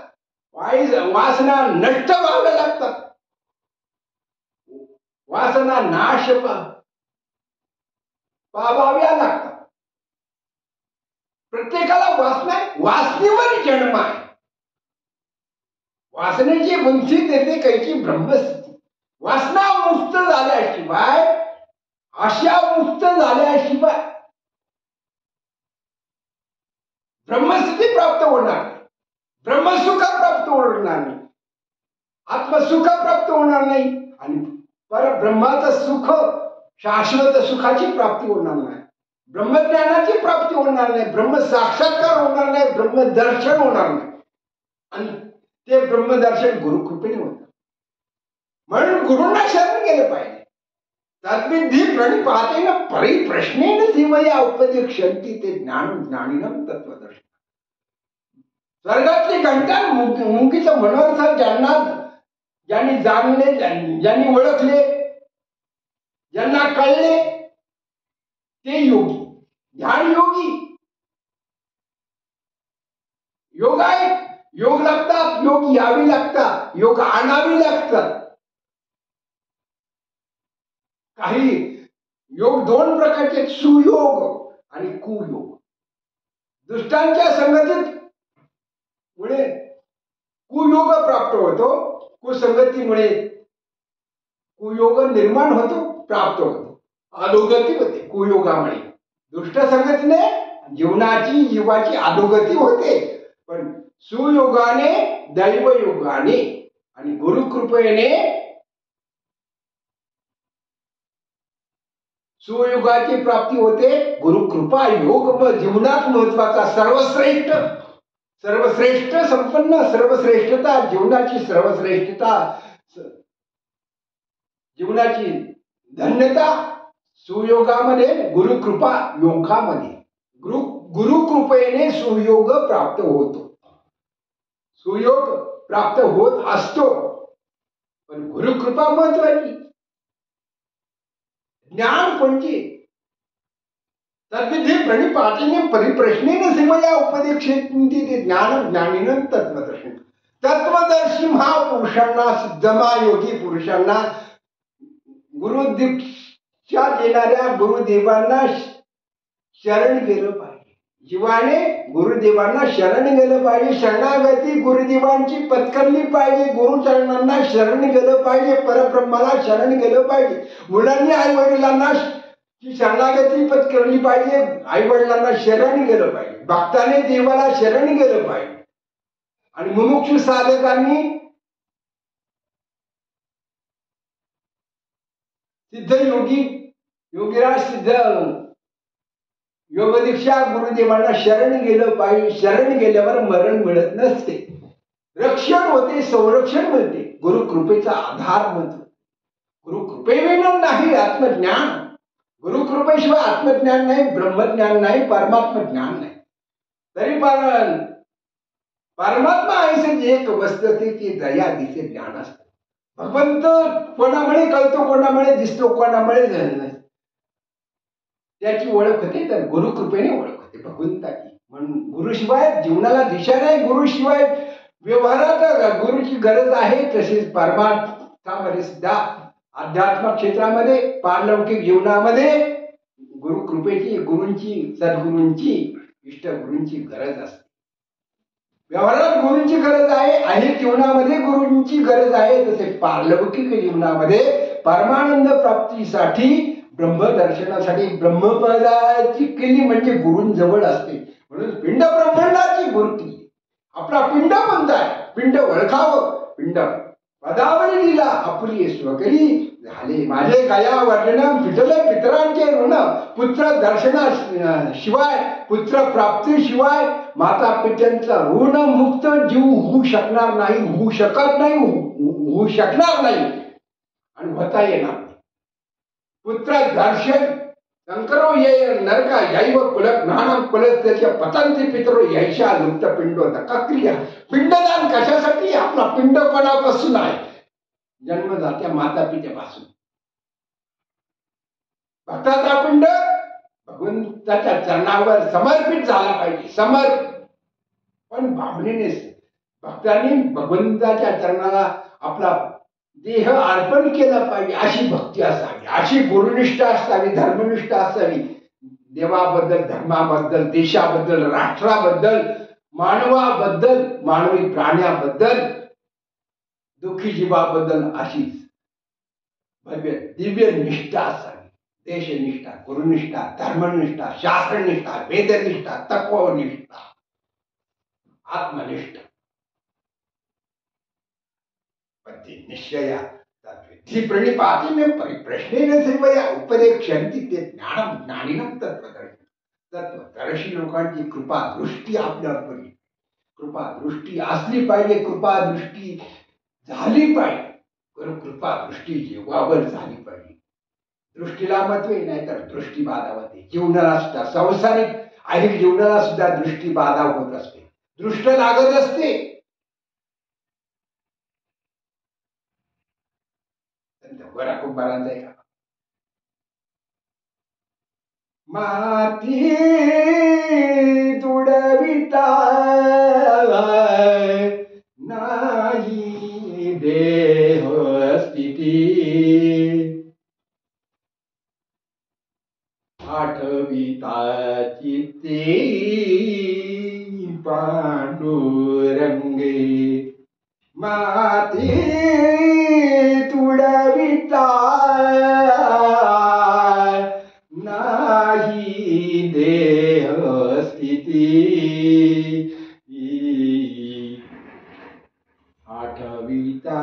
वासना नष्ट व्हाव्या लागतात, वासना नाश पावाव्या लागतात. प्रत्येकाला वासना आहे, वासनेवर जन्म आहे. वासनेची गुंथी देते कैची ब्रह्मस्थिती. वासना मुक्त झाल्याशिवाय, आशा मुक्त झाल्याशिवाय ब्रह्मस्थिती प्राप्त होणार नाही, ब्रह्मसुख प्राप्त होणार नाही, आत्मसुख प्राप्त होणार नाही आणि परब्रह्माचं सुख, शाश्वत सुखाची प्राप्ती होणार नाही, ब्रह्मज्ञानाची प्राप्ती होणार नाही, ब्रह्मसाक्षात्कार होणार नाही, ब्रह्मदर्शन होणार नाही. आणि ते ब्रह्मदर्शन गुरुकृपेने होतं. म्हणून गुरुंना शरण गेलं पाहिजे. तद्विधी प्रणिपातेन परिप्रश्नेन सेवया उपदेक्षन्ति ते ज्ञान ज्ञानिनं तत्वदर्शन. स्वर्गातली घंटा मुंगीचं मनोरथ ज्यांनी जाणले, ज्यांनी ओळखले, ज्यांना कळले ते योगी, ध्यान योगी. योग आहे, योग लागतात, योग यावी लागतात, योग आणावी लागतात. काही योग दोन प्रकारचे, सुयोग आणि कुयोग. दुष्टांच्या संगतीत मुळे कुयोग प्राप्त होतो, कुसंगतीमुळे कुयोग निर्माण होतो, प्राप्त होतो, अधोगती होते. कुयोगामुळे दुष्ट संगतीने जीवाची अधोगती होते. पण सुयोगाने, दैवयोगाने आणि गुरुकृपेने सुयोगाची प्राप्ती होते. गुरुकृपा योग जीवनात महत्वाचा, सर्वश्रेष्ठ संपन्न, सर्वश्रेष्ठता, जीवनाची सर्वश्रेष्ठता, जीवनाची धन्यता सुयोगामध्ये, गुरुकृपा योगामध्ये. गुरुकृपेने सुयोग प्राप्त होतो, सुयोग प्राप्त होत असतो. पण गुरुकृपा महत्वाची. ज्ञान कोणती? तद्विधी प्रणिपातेन परिप्रश्नेन सेवया उपदेक्षन्ति ते ज्ञान ज्ञानिनं तत्वदर्शी. तत्वदर्शी महापुरुषांना, सिद्धमहायोगी पुरुषांना, गुरुदीक्षा देणाऱ्या गुरुदेवांना शरण गेलं पाहिजे. जीवाने गुरुदेवांना शरण गेलं पाहिजे. शरणागती गुरुदेवांची पत्करली पाहिजे. गुरुचरणांना शरण गेलं पाहिजे. परब्रह्माला शरण गेलं पाहिजे. मुलांनी आई वडिलांना शरणागती पत्करली पाहिजे. आई वडिलांना शरण गेलं पाहिजे. भक्ताने देवाला शरण गेलं पाहिजे. आणि मुमुक्षु साधकांनी सिद्ध योगीराज सिद्ध योगदीक्षा गुरुदेवांना शरण गेलं पाहिजे. शरण गेल्यावर मरण मिळत नसते, रक्षण होते, संरक्षण मिळते. गुरुकृपेचा आधार म्हणतो. गुरुकृपेविना नाही आत्मज्ञान. गुरुकृपेशिवाय आत्मज्ञान नाही, ब्रह्मज्ञान नाही, परमात्म ज्ञान नाही. तरी परमात्मा ऐसे एक वस्तते ती दया दिसे ज्ञान असते. भगवंत कोणामुळे कळतो, कोणामुळे दिसतो, कोणामुळे त्याची ओळख होते. तर गुरुकृपेने ओळख होते भगवंताची. म्हणून गुरुशिवाय जीवनाला दिशा नाही. गुरुशिवाय व्यवहारात गुरुची गरज आहे. तसेच परमार्थामध्ये सुद्धा, अध्यात्म क्षेत्रामध्ये, पारलौकिक जीवनामध्ये गुरुकृपेची, गुरूंची, सद्गुरूंची इष्ट गुरूंची गरज असते. व्यवहारात गुरूंची गरज आहे जीवनामध्ये गुरूंची गरज आहे. तसे पारलौकिक जीवनामध्ये परमानंद प्राप्तीसाठी ब्रह्मदर्शनासाठी ब्रह्मपदाची केली म्हणजे गुरूंजवळ असते. म्हणून पिंड ब्रह्मांडाची मूर्ती आपला पिंड कोणता आहे? पिंड ओळखावं. पिंड पदावरी लिहिला आपली स्वकरी झाले माझे गया वर्णन फिटले पितरांचे ऋण. पुत्र दर्शनाशिवाय पुत्र प्राप्तीशिवाय माता पित्यांचा ऋण मुक्त जीव होऊ शकणार नाही, होऊ शकत नाही, होऊ शकणार नाही आणि होता येणार नाही. पुत्र दर्शन शंकरो ये नरका याईव कुलक ज्ञानम कुलक त्याच्या पतंती पितरो यायशा लुप्त पिंडो क्रिया. पिंडदान कशासाठी? आपला पिंड कोणापासून आहे? जन्मदात्या माता पित्यापासून. भक्ताचा पिंड भगवंताच्या चरणावर समर्पित झाला पाहिजे. पण भावनेने भक्तांनी भगवंताच्या चरणाला आपला देह अर्पण केला पाहिजे. अशी भक्ती असावी, अशी गुरुनिष्ठा असावी, धर्मनिष्ठा असावी. देवाबद्दल, धर्माबद्दल, देशाबद्दल, राष्ट्राबद्दल, मानवाबद्दल, मानवी प्राण्याबद्दल, दुःखी जीवाबद्दल अशीच भव्य दिव्य निष्ठा असावी. देशनिष्ठा, गुरुनिष्ठा, धर्मनिष्ठा, शास्त्रनिष्ठा, वेदनिष्ठा, तत्वनिष्ठा, आत्मनिष्ठा. निश्चया तद्विधी प्रणिपाति में परिप्रश्नेन सेवया उपदेक्षन्ति ते ज्ञानम ज्ञानिनम तत्वदर्शी. तत्वदर्शी लोकांची कृपा दृष्टी आपल्यावर पडली. कृपा दृष्टी असली पाहिजे, कृपा दृष्टी झाली पाहिजे. कृपा दृष्टी जीवावर झाली पाहिजे. दृष्टीला महत्व नाही तर दृष्टी बाधा होते. जीवनाला सुद्धा, संसारिक ऐहिक जीवनाला सुद्धा दृष्टी बाधा होत असते, दृष्ट लागत असते. बरा खूप बराच आहे का? माती तुडविता नाही देह स्थिती. आठविता चित्ते पांडुरंगे. माती तुडविता नाही देह स्थिती. आठविता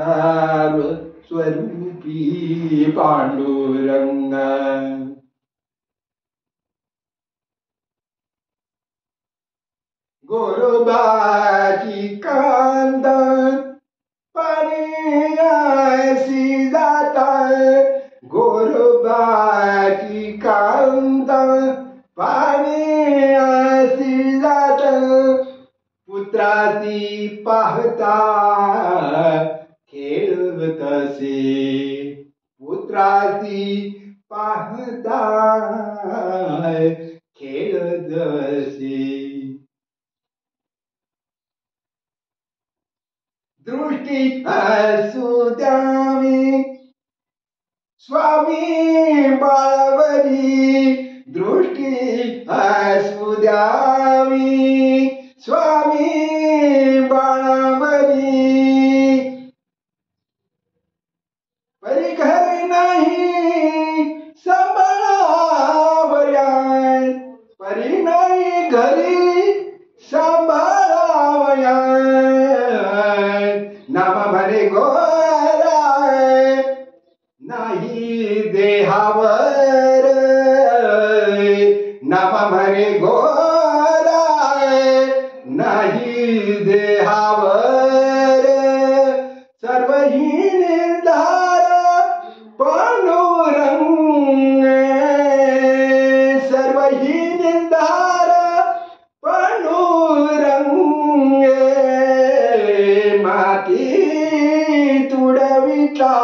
स्वरूपी पांडुरंग. गोरोबाची कांद पाण्यासी जाता. गोरोबाची कांद पाण्यासी जात. पुत्राची पाहता खेळतसे. पुत्राची पाहता खेळतसे. दृष्टी असू द्यावी स्वामी बाळवरी. दृष्टी असू द्यावी स्वामी बाळवरी. परी घर नाही सांभाळावया. परी नाही घरी सांभाळावया. नाम भरे गोरा नाही देहावर. नाम भरे गोरा नाही देहावर. सर्वही निर्धार पांडुरंग. सर्वही निर्धार पांडुरंग. माती तुडविता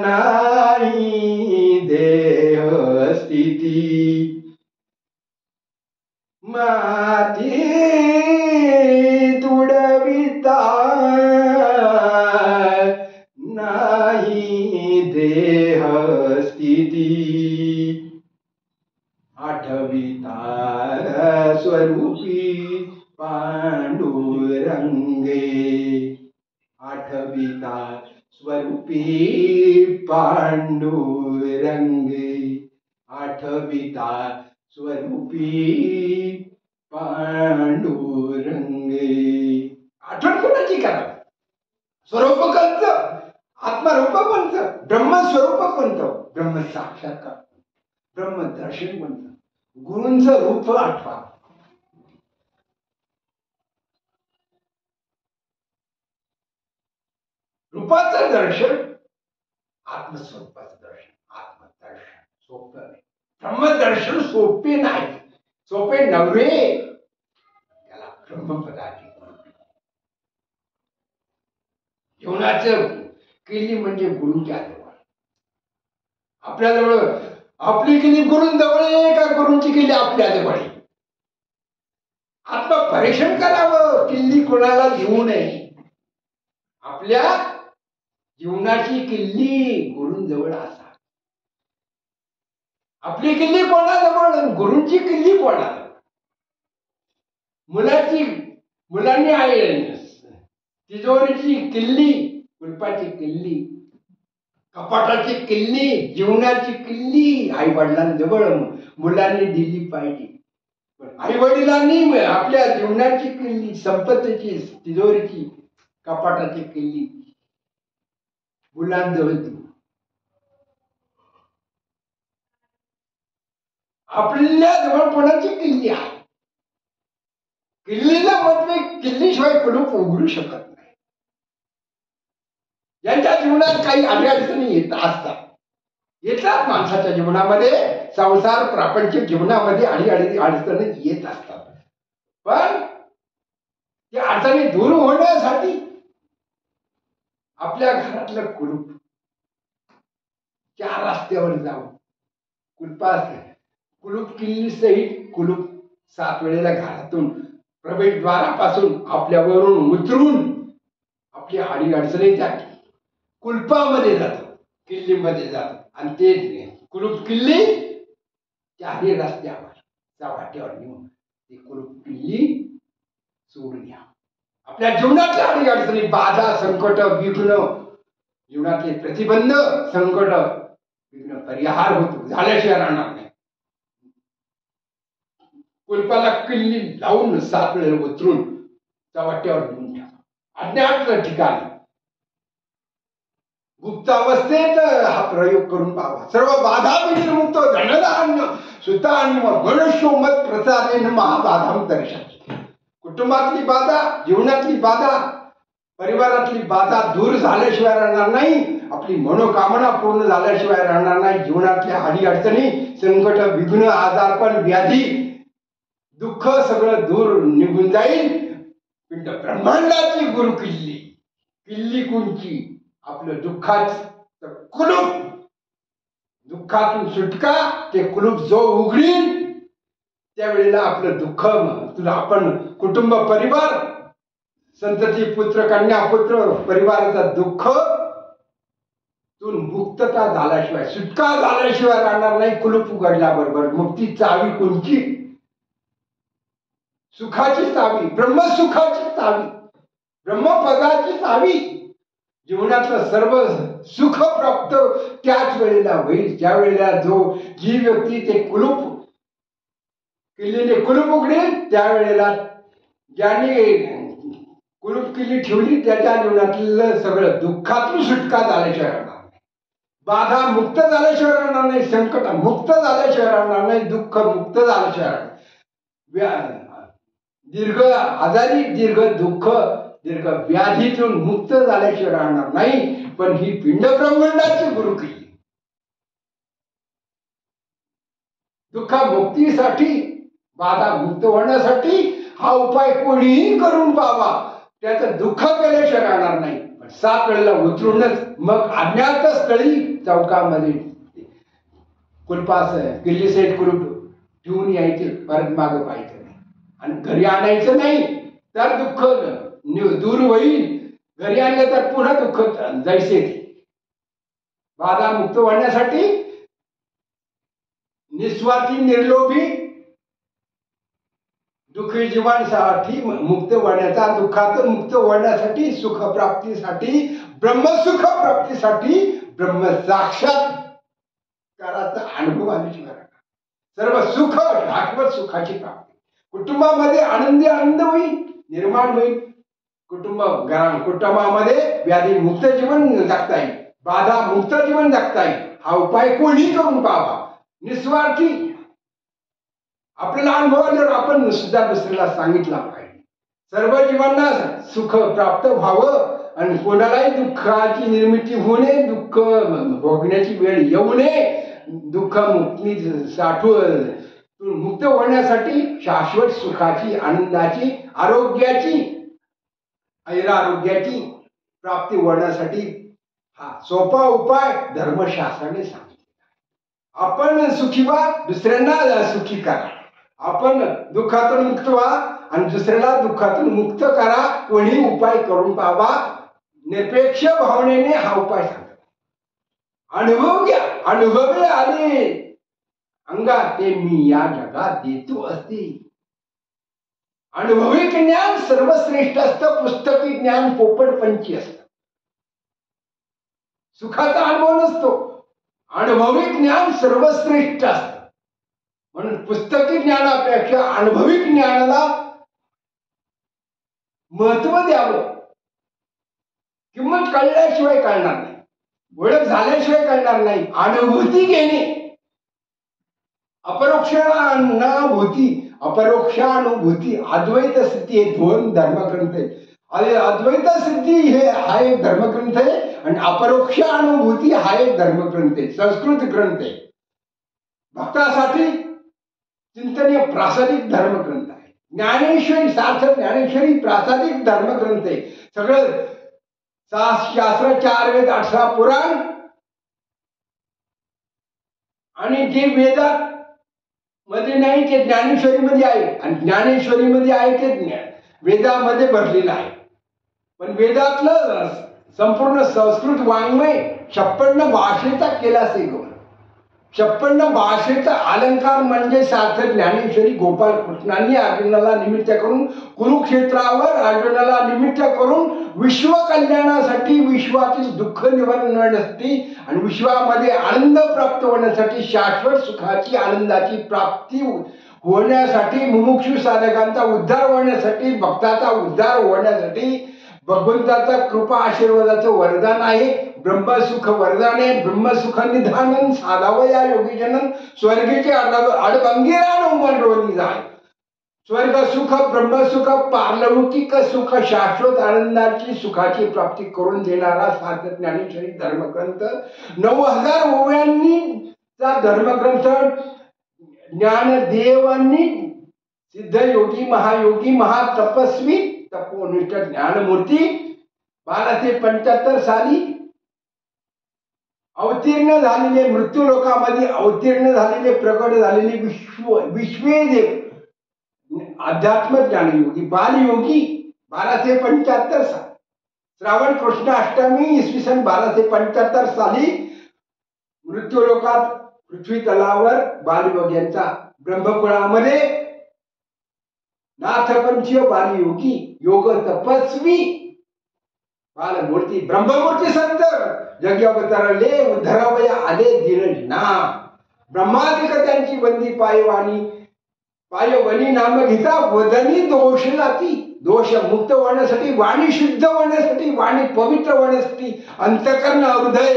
नाही देह स्थिती. माती तुडविता नाही देह स्थिती. आठविता स्वरूपी पांडुरंगे आठविता स्वरूपी पांडुरंगे. आठवण कोणाची करा? स्वरूप कंच, आत्मरूप पंच, ब्रह्मस्वरूप पंच, ब्रह्म साक्षात्कार, ब्रह्म दर्शन पंच, गुरूंचं रूप आठवा. रूपाचं दर्शन, आत्मस्वरूपाचं दर्शन, आत्मदर्शन सोपं नाही. ब्रह्मदर्शन सोपे नाही, सोपे नव्हे. त्याला ब्रह्मपदाची जीवनाचं केली म्हणजे गुरुंच्या जवळ. आपल्याजवळ आपली केली गुरुंजवळ आहे का गुरुंची केली आपल्या जवळ? आत्मपरीक्षण करावं, किल्ली कोणाला देऊ नये. आपल्या जीवनाची किल्ली गुरुंजवळ असा. आपली किल्ली कोणाजवळ? गुरुंची किल्ली कोणाजवळ? मुलांनी आहे तिजोरीची किल्ली, कुलपाची किल्ली, कपाटाची किल्ली, जीवनाची किल्ली आई वडिलांजवळ मुलांनी दिली पाहिजे. आई वडिलांनी आपल्या जीवनाची किल्ली, संपत्तीची, तिजोरीची, कपाटाची किल्ली मुलांजवळ दिली. आपल्या जवळ कोणाची किल्ली आहे? किल्लीला म्हटले किल्लीशिवाय कुलूप उघडू शकत नाही. यांच्या जीवनात काही अडचणी येत असतात, येतात माणसाच्या जीवनामध्ये, संसार प्रापंचिक जीवनामध्ये अडचणी येत असतात. पण त्या अडचणी दूर होण्यासाठी आपल्या घरातलं कुलूप 4 रस्त्यावर जाऊन कुलूप किल्ली सहित कुलूप 7 वेळेला घरातून प्रवेशद्वारापासून आपल्यावरून उतरून आपली अडचणी त्या कुलपामध्ये जातो, किल्लीमध्ये जातो. आणि ते कुलूप किल्ली 4 रस्त्यावर वाटेवर नेऊन ती कुलूप किल्ली सोडून घ्या. आपल्या जीवनातल्या अडचणी, बाधा, संकट, विघ्न, जीवनातले प्रतिबंध, संकट, विघ्न परिहार होतो, झाल्याशिवाय राहणार नाही. कुलपाला किल्ली लावून 7 वेळेला उतरून वाटेवर नेऊन ठेवा. अज्ञात ठिकाण गुप्त अवस्थेत हा प्रयोग करून पाहावा. सर्व बाधा विनिर्मुक्त धनधान्य सुतान्य मनुष्योमत प्रसादेन महाबाधाम दर्शन. कुटुंबातली बाधा, जीवनातली बाधा, परिवारातली बाधा दूर झाल्याशिवाय राहणार नाही. आपली मनोकामना पूर्ण झाल्याशिवाय राहणार नाही. जीवनातल्या अडचणी, संकट, विघ्न, आजारपण, व्याधी, दुःख सगळं दूर निघून जाईल. पिंड ब्रह्मांडाची गुरु किल्ली, किल्ली कोणची? आपलं दुःखाचं कुलूप, दुःखातून सुटका, ते कुलूप जो उघडील त्यावेळेला आपलं दुःख, तुला आपण कुटुंब, परिवार, संतती, पुत्र, कन्या, पुत्र, परिवाराचं दुःख तून मुक्तता झाल्याशिवाय, सुटका झाल्याशिवाय राहणार नाही. कुलूप उघडल्याबरोबर मग ती चावी कोणची? सुखाची चावी, ब्रह्मसुखाची चावी, ब्रह्मपदाची चावी. जीवनातलं सर्व सुख प्राप्त त्याच वेळेला होईल, ज्या वेळेला जी व्यक्ती ते कुलूप किल्लीने कुलूप उघडेल, त्यावेळेला ज्याने कुलूप किल्ली ठेवली त्याच्या जीवनातलं सगळं दुःखातून सुटका झाल्याशिवाय राहणार नाही. बाधा मुक्त झाल्याशिवाय राहणार नाही. संकट मुक्त झाल्याशिवाय राहणार नाही. दुःख मुक्त झाल्याशिवाय राहणार. दीर्घ आजारी, दीर्घ दुःख, दीर्घ व्याधीतून मुक्त झाल्याशिवाय राहणार नाही. पण ही पिंड ब्रह्मांडाची गुरु किल्ली दुःख मुक्तीसाठी, बाधा मुक्त होण्यासाठी हा उपाय कोणीही करून पाहावा. त्याचं दुःख केल्याशिवाय राहणार नाही. पण 7 वेळेला उतरूनच मग अज्ञात स्थळी चौकामध्ये कुलपास किल्ली सहित कुलूप ठेवून यायचे, परत मागं पाहायचं नाही. आणि घरी आणायचं नाही, तर दुःख दूर होईल. घरी आणलं तर पुन्हा दुःख जायचे. बाधा मुक्त होण्यासाठी निस्वार्थी, निर्लोभी, दुःखी जीवांसाठी मुक्त होण्याचा, दुःखातून मुक्त होण्यासाठी, सुखप्राप्तीसाठी, ब्रह्मसुख प्राप्तीसाठी ब्रह्म साक्षात्काराचा अनुभव आल्याशिवाय सर्व सुख शाश्वत सुखाची प्राप्ती. कुटुंबामध्ये आनंद होईल, निर्माण होईल. कुटुंबामध्ये व्याधी मुक्त जीवन जगता येईल, बाधा मुक्त जीवन जगता येईल. हा उपाय कोणी करून पाहावा, निस्वार्थी. आपल्याला अनुभव आल्यावर आपण सुद्धा दुसऱ्याला सांगितला पाहिजे. सर्व जीवांना सुख प्राप्त व्हावं आणि कोणालाही दुःखाची निर्मिती होऊ नये, दुःख भोगण्याची वेळ येऊ नये. दुःख मुक्ती मुक्त होण्यासाठी, शाश्वत सुखाची, आनंदाची, आरोग्याची, ऐरारोग्याची प्राप्ती होण्यासाठी हा सोपा उपाय धर्मशास्त्राने सांगितला. आपण सुखी व्हा, दुसऱ्यांना सुखी करा. आपण दुःखातून मुक्त व्हा आणि दुसऱ्याला दुःखातून मुक्त करा. कोणी उपाय करून पाहावा. निरपेक्ष भावनेने हा उपाय सांगा. अनुभव घ्या. अनुभवे आले अंगात ते मी या जगात देतो असते. अनुभविक ज्ञान सर्वश्रेष्ठ असतं. पुस्तकी ज्ञान पोपटपंची असतं. सुखाचा अनुभव नसतो. अनुभविक ज्ञान सर्वश्रेष्ठ असतं. म्हणून पुस्तकी ज्ञानापेक्षा अनुभविक ज्ञानाला महत्व द्यावं. किंमत कळल्याशिवाय कळणार नाही, ओळख झाल्याशिवाय कळणार नाही. अनुभूती घेणे, अपरोक्षानुभूती, अपरोक्षानुभूती, अद्वैत सिद्धी हे दोन धर्मग्रंथ आहेत. अद्वैत सिद्धी हे हा एक धर्मग्रंथ आहे आणि अपरोक्षानुभूती हा एक धर्मग्रंथ आहे, संस्कृत ग्रंथ आहे. भक्तासाठी चिंतनीय प्रासादिक धर्मग्रंथ आहे. ज्ञानेश्वरी, सार्थ ज्ञानेश्वरी प्रासादिक धर्मग्रंथ आहे. सगळं शास्त्र, 4 वेद, 18 पुराण आणि जे वेदात मध्ये नाही ते ज्ञानेश्वरी मध्ये आहे, आणि ज्ञानेश्वरी मध्ये आहे ते वेदामध्ये भरलेलं आहे. पण वेदातलं संपूर्ण संस्कृत वाङ्मय 56 भाषेचा केला असेल. 56 भाषेचा अलंकार म्हणजे सार्थ ज्ञानेश्वरी गोपाल कृष्णांनी अर्जुनाला निमित्त करून, कुरुक्षेत्रावर अर्जुनाला निमित्त करून विश्व कल्याणासाठी, विश्वातील दुःख निवारण होण्यासाठी आणि विश्वामध्ये आनंद प्राप्त होण्यासाठी, शाश्वत सुखाची, आनंदाची प्राप्ती होण्यासाठी, मुमुक्षु साधकांचा उद्धार होण्यासाठी, भक्ताचा उद्धार होण्यासाठी भगवंताचा कृपा आशीर्वादाचं वरदान आहे. ब्रह्मसुख वरदान आहे. ब्रह्मसुख निधानन साधावं या योगीजनन, स्वर्गीचे अडबंगीरान उमरवली जाय. स्वर्ग सुख, ब्रह्मसुख, पारलौकिक सुख, शाश्वत आनंदाची, सुखाची प्राप्ती करून देणारा सार्थ ज्ञानेश्वरी धर्मग्रंथ, 9000 ओव्यांनीचा धर्मग्रंथ. ज्ञानदेवांनी सिद्धयोगी, महायोगी, महातपस्वी, तपोनिष्ठ ज्ञानमूर्ती 1275 साली अवतीर्ण झालेले, मृत्यूलोकामध्ये अवतीर्ण झालेले, प्रकट झालेले विश्वेदेव अध्यात्म ज्ञानयोगी, बालयोगी 1275 साल, श्रावण कृष्ण अष्टमी इसवी सन 1275 साली मृत्यूलोकात पृथ्वी तलावर बालयोग्यांचा ब्रह्मकुळामध्ये नाथपंचीय बालयोगी, योग तपस्वी बालमूर्ती, ब्रह्ममूर्ती संत जग्यावतारले उद्धरावया आले दीनजना. ब्रह्मादिक त्यांची वंदी पायवाणी, पायवनी नाम घेता वदनी दोष जाती. दोष मुक्त होण्यासाठी, वाणी शुद्ध होण्यासाठी, वाणी पवित्र होण्यासाठी, अंतकरण हृदय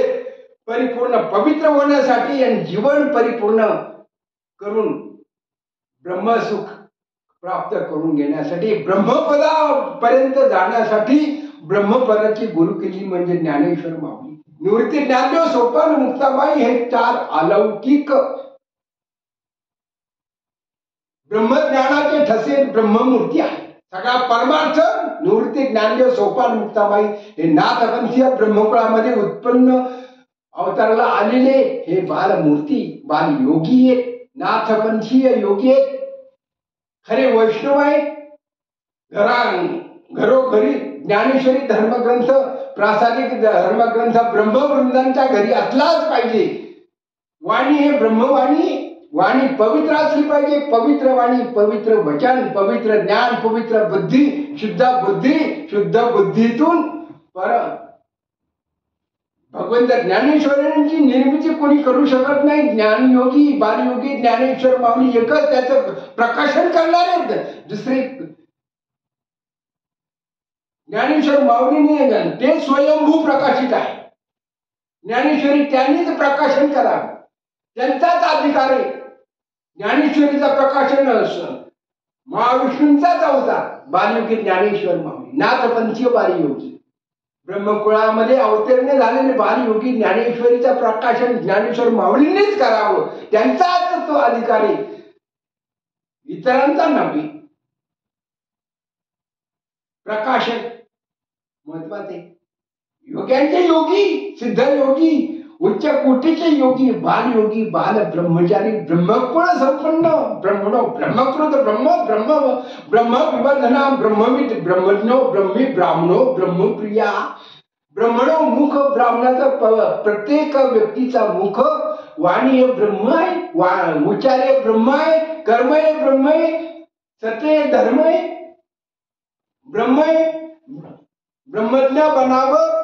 परिपूर्ण पवित्र होण्यासाठी आणि जीवन परिपूर्ण करून ब्रह्मसुख प्राप्त करून घेण्यासाठी, ब्रह्मपदापर्यंत जाण्यासाठी ब्रह्मपदाची गुरुकिल्ली म्हणजे ज्ञानेश्वर माऊली, निवृत्ती ज्ञानदेव, सोपान, मुक्ताबाई हे 4 अलौकिक ब्रह्मज्ञानाचे ठसे ब्रह्ममूर्ती आहे. सगळा परमार्थ निवृत्ती ज्ञानदेव, सोपान, मुक्ताबाई हे नाथपंथीय ब्रह्मकुळामध्ये उत्पन्न अवताराला आलेले हे बालमूर्ती, बालयोगी आहेत, नाथपंथीय योगी आहेत, खरे वैष्णव आहे. घरोघरी ज्ञानेश्वरी धर्मग्रंथ, प्रासादिक धर्मग्रंथ ब्रह्मवृंदांच्या घरी असलाच पाहिजे. वाणी हे ब्रह्मवाणी, वाणी पवित्र असली पाहिजे. पवित्र वाणी, पवित्र वचन, पवित्र ज्ञान, पवित्र बुद्धी, शुद्ध बुद्धीतून पर भगवंत ज्ञानेश्वरांची निर्मिती कोणी करू शकत नाही. ज्ञानयोगी, बालयोगी, ज्ञानेश्वर माऊली एकच त्याचं प्रकाशन करणार आहेत. दुसरे ज्ञानेश्वर माऊलीने ते स्वयंभू प्रकाशित आहे. ज्ञानेश्वरी त्यांनीच प्रकाशन करावं, त्यांचाच अधिकार आहे. ज्ञानेश्वरीचा प्रकाशन महाविष्णूंचाच अवतार बालयोगी ज्ञानेश्वर माऊली, नाथपंथीय बालयोगी. ब्रह्मकुळामध्ये अवतीर्ण झालेले बालयोगी ज्ञानेश्वरीचं प्रकाशन ज्ञानेश्वर माऊलींनीच करावं, त्यांचाच तो अधिकार आहे, इतरांचा नव्हे. प्रकाशन महत्वाचे. योग्यांचे योगी, सिद्ध योगी, उच्च कोटीचे योगी, बालयोगी, बाल ब्रह्मचारी, ब्रह्मकुळ संपन्न, ब्रह्मणो ब्रह्मकृत, ब्रह्म विवर्धना, ब्रह्मविद, ब्रह्मज्ञो, ब्रह्मी, ब्राह्मणो, ब्रह्मप्रिया. ब्रह्मणो मुख, ब्राह्मणाचा प्रत्येक व्यक्तीचा मुख, वाणी हे ब्रह्म आहे, उच्चार हे ब्रह्म आहे, कर्म हे ब्रह्म आहे, सत्य हे धर्म आहे, ब्रह्म आहे. ब्रह्मज्ञ बनावं,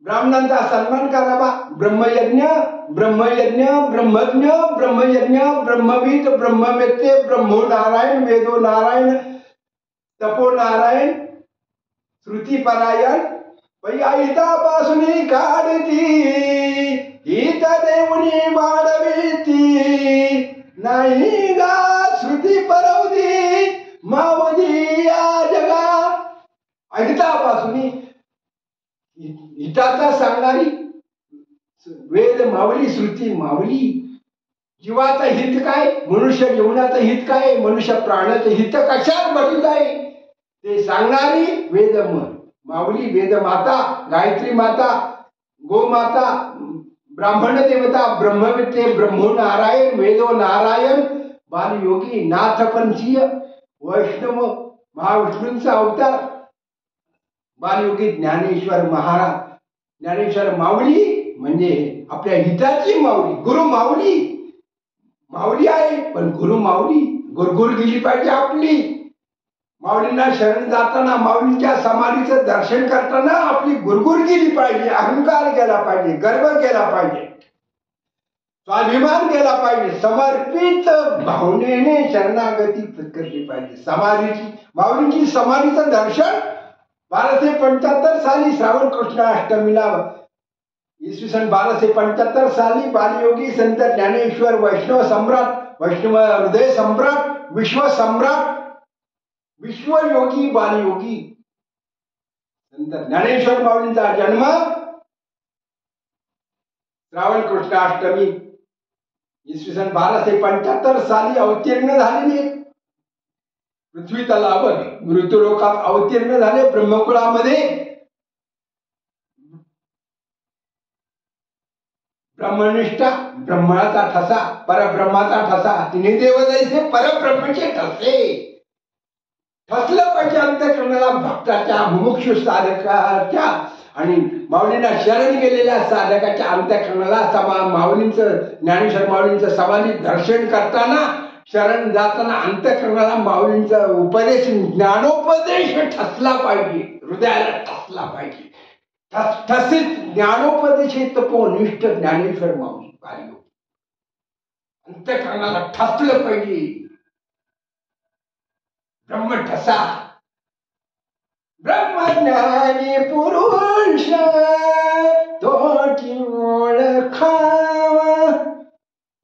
ब्राह्मणांचा सन्मान करावा. ब्रह्मयज्ञ, ब्रह्मयज्ञ, ब्रह्मज्ञ, ब्रह्मयज्ञ, ब्रह्मविद, ब्रह्मवेत्ते, ब्रह्मो नारायण, वेदो नारायण, तपो नारायण, श्रुतीपरायण. हितापासून काढती, हित देऊनी वाढविती, नाही गा श्रुती परवदी, मावदी या जगा. हितापासून हिताचा सांगणारी वेद मावली, श्रुती मावली. जीवाचं हित काय, मनुष्य जीवनाचं हित काय, मनुष्य प्राणाचं हित कशात बदलत आहे ते सांगणारी वेद मावली. वेद माता, गायत्री माता, गोमाता, ब्राह्मण देवता, ब्रह्मविद्ये, ब्रह्मो नारायण, वेदो नारायण, बालयोगी, नाथपंथीय, वैष्णव, महाविष्णूंचा अवतार बालयोगी ज्ञानेश्वर महाराज. ज्ञानेश्वर माऊली म्हणजे आपल्या हिताची माऊली, गुरु माऊली. माऊली आहे पण गुरु माऊली, गुरगुर गेली पाहिजे आपली. माऊलींना शरण जाताना, माऊलींच्या समाधीचं दर्शन करताना आपली गुरगुर गेली पाहिजे, अहंकार गेला पाहिजे, गर्व गेला पाहिजे, स्वाभिमान गेला पाहिजे. समर्पित भावनेने शरणागती पत्करली पाहिजे. समाधीची, माऊलींची समाधीचं दर्शन 1275 साली श्रावण कृष्ण अष्टमीला, इसवी सन 1275 साली बालयोगी संत ज्ञानेश्वर, वैष्णव सम्राट, वैष्णव हृदय सम्राट, विश्व सम्राट, विश्वयोगी बालयोगी संत ज्ञानेश्वर माऊलींचा जन्म श्रावण कृष्ण अष्टमी इसवी सन 1275 साली अवतीर्ण झालेली. पृथ्वी तलावर मृत्यूलोकात अवतीर्ण झाले. ब्रह्मकुळामध्ये ब्रह्मनिष्ठा, ब्रह्माचा ठसा, परब्रह्माचा ठसा, तिने देव जैसे परब्रह्मचे ठसे. ठसलं पाहिजे अंतःकरणाला भक्ताच्या, मुमुक्षु साधकाच्या आणि माऊलींना शरण गेलेल्या साधकाच्या अंतःकरणाला. माऊलींचं, ज्ञानेश्वर माऊलींचं समाधी दर्शन करताना, शरण जाताना अंतःकरणाला माऊलींचा उपदेश, ज्ञानोपदेश ठसला पाहिजे, हृदयाला ठसला पाहिजे. ठसित ज्ञानोपदेश तपोनिष्ठ ज्ञानेश्वर माऊली पाहिजे. अंतःकरणाला ठसलं पाहिजे. ब्रह्म ठसा, ब्रह्मज्ञानी पुरुष तोची ओळखावा.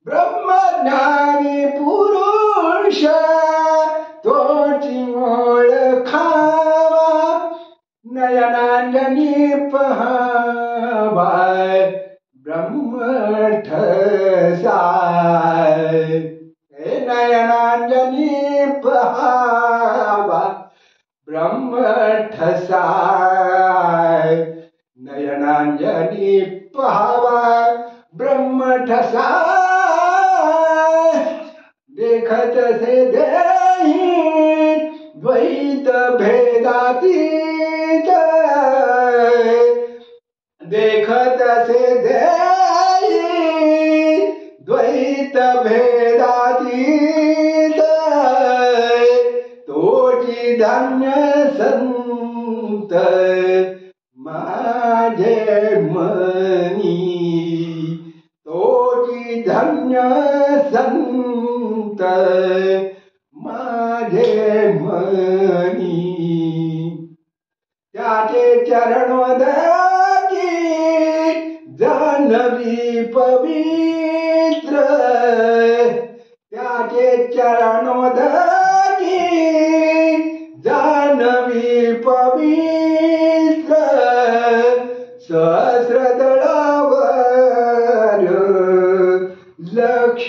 ब्रह्मज्ञानी पुरुष तोची ओळखावा. नयनांजनी पहावा ब्रह्म ठसाय. नयनांजनी पहावा ब्रह्म ठसाय. नयनांजनी पहावा ब्रह्म ठसाय. देखत से देही द्वैत भेदातीत. देखत से देही द्वैत भेदातीत तोची धन्य संत माझे मनी, तोची धन्य संत माझे मनी, त्याचे चरणोदकी जानवी पवित्र, त्याचे चरणोदकी जानवी पवित्र, सहस्रदळावर लक्ष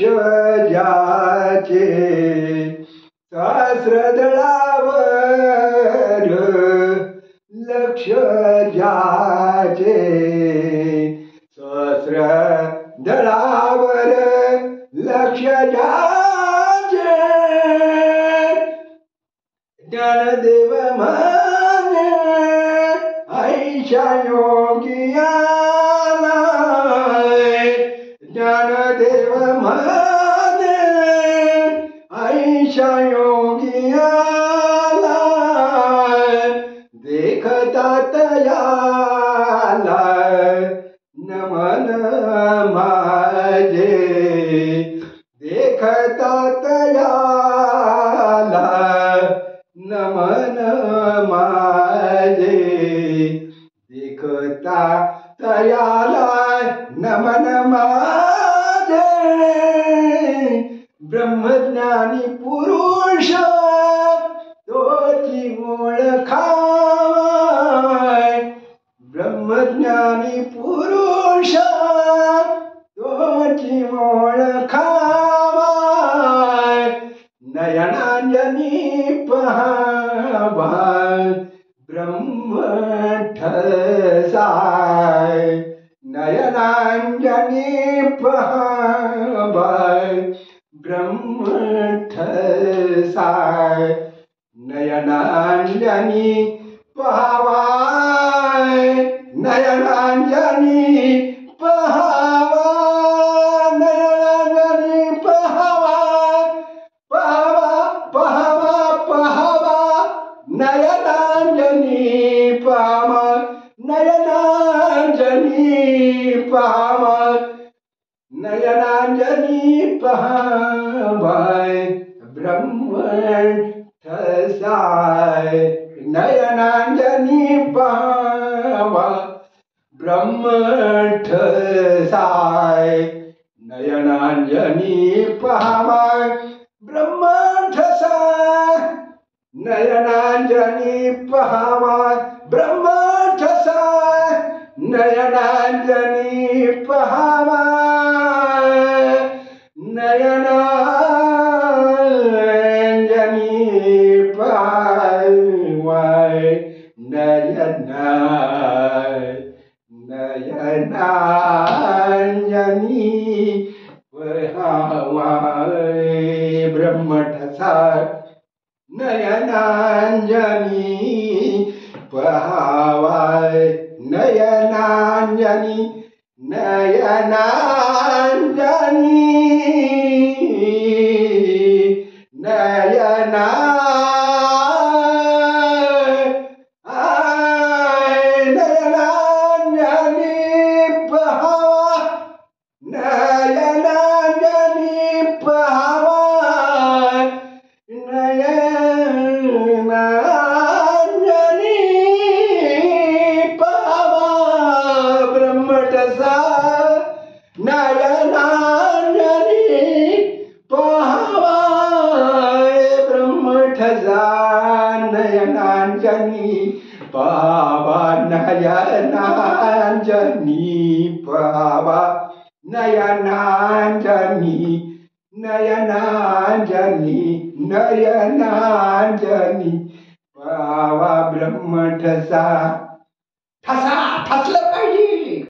ज्याचे, सहस्रदळावर लक्ष ज्याचे, सहस्रदळावर लक्ष ज्याचे, ज्ञानदेव म्हणे ऐशा योगियाला, ज्ञानदेव म्हणे ऐशा योगियाला, देखतात याला नमन माझे, देखतात याला नमन माझे, देखता तयाला नमन माझे, ब्रह्मज्ञानी पुरुष तोची ओळखावा, ब्रह्मज्ञानी पुरुष तोची ओळखावा, नयनांजनी पहावा ब्रह्मठसाय, नयनांजनी पहावा ब्रह्मठसाय, नयनांजनी पहावा, नयनांजनी पहावा, नयनांजनी पहावा, पहावा पहावा पहावा, नयनांजनी पहावा, नयनांजनी पहावा, नयनांजनी पहावाय ब्रह्मठसाय, नयनांजनी पहावा ब्रह्मठसाय, नयनांजनी पहावाय ब्रह्मठसाय, नयनांजनी पहावाय ब्रह्मठसाय, नयनांजनी पहावाय, नयनांजनी पहावाय, नयनांजनी पहावाय ब्रह्मठसाय, नयनांजनी पहावाय, नयनांजनी, नयनांजनी, नयनांजनी पहावा, नयनांजनी पहावा, नयनांजनी पहावा ब्रह्मठसाय, नयनांजनी पहावाय ब्रह्मठसाय, नयनांजनी पहावा, नयनांजनी पहावा, नयनांजनी, नयनांजनी, नयनांजनी पहावा ब्रह्मठसाय. ठसा ठसलं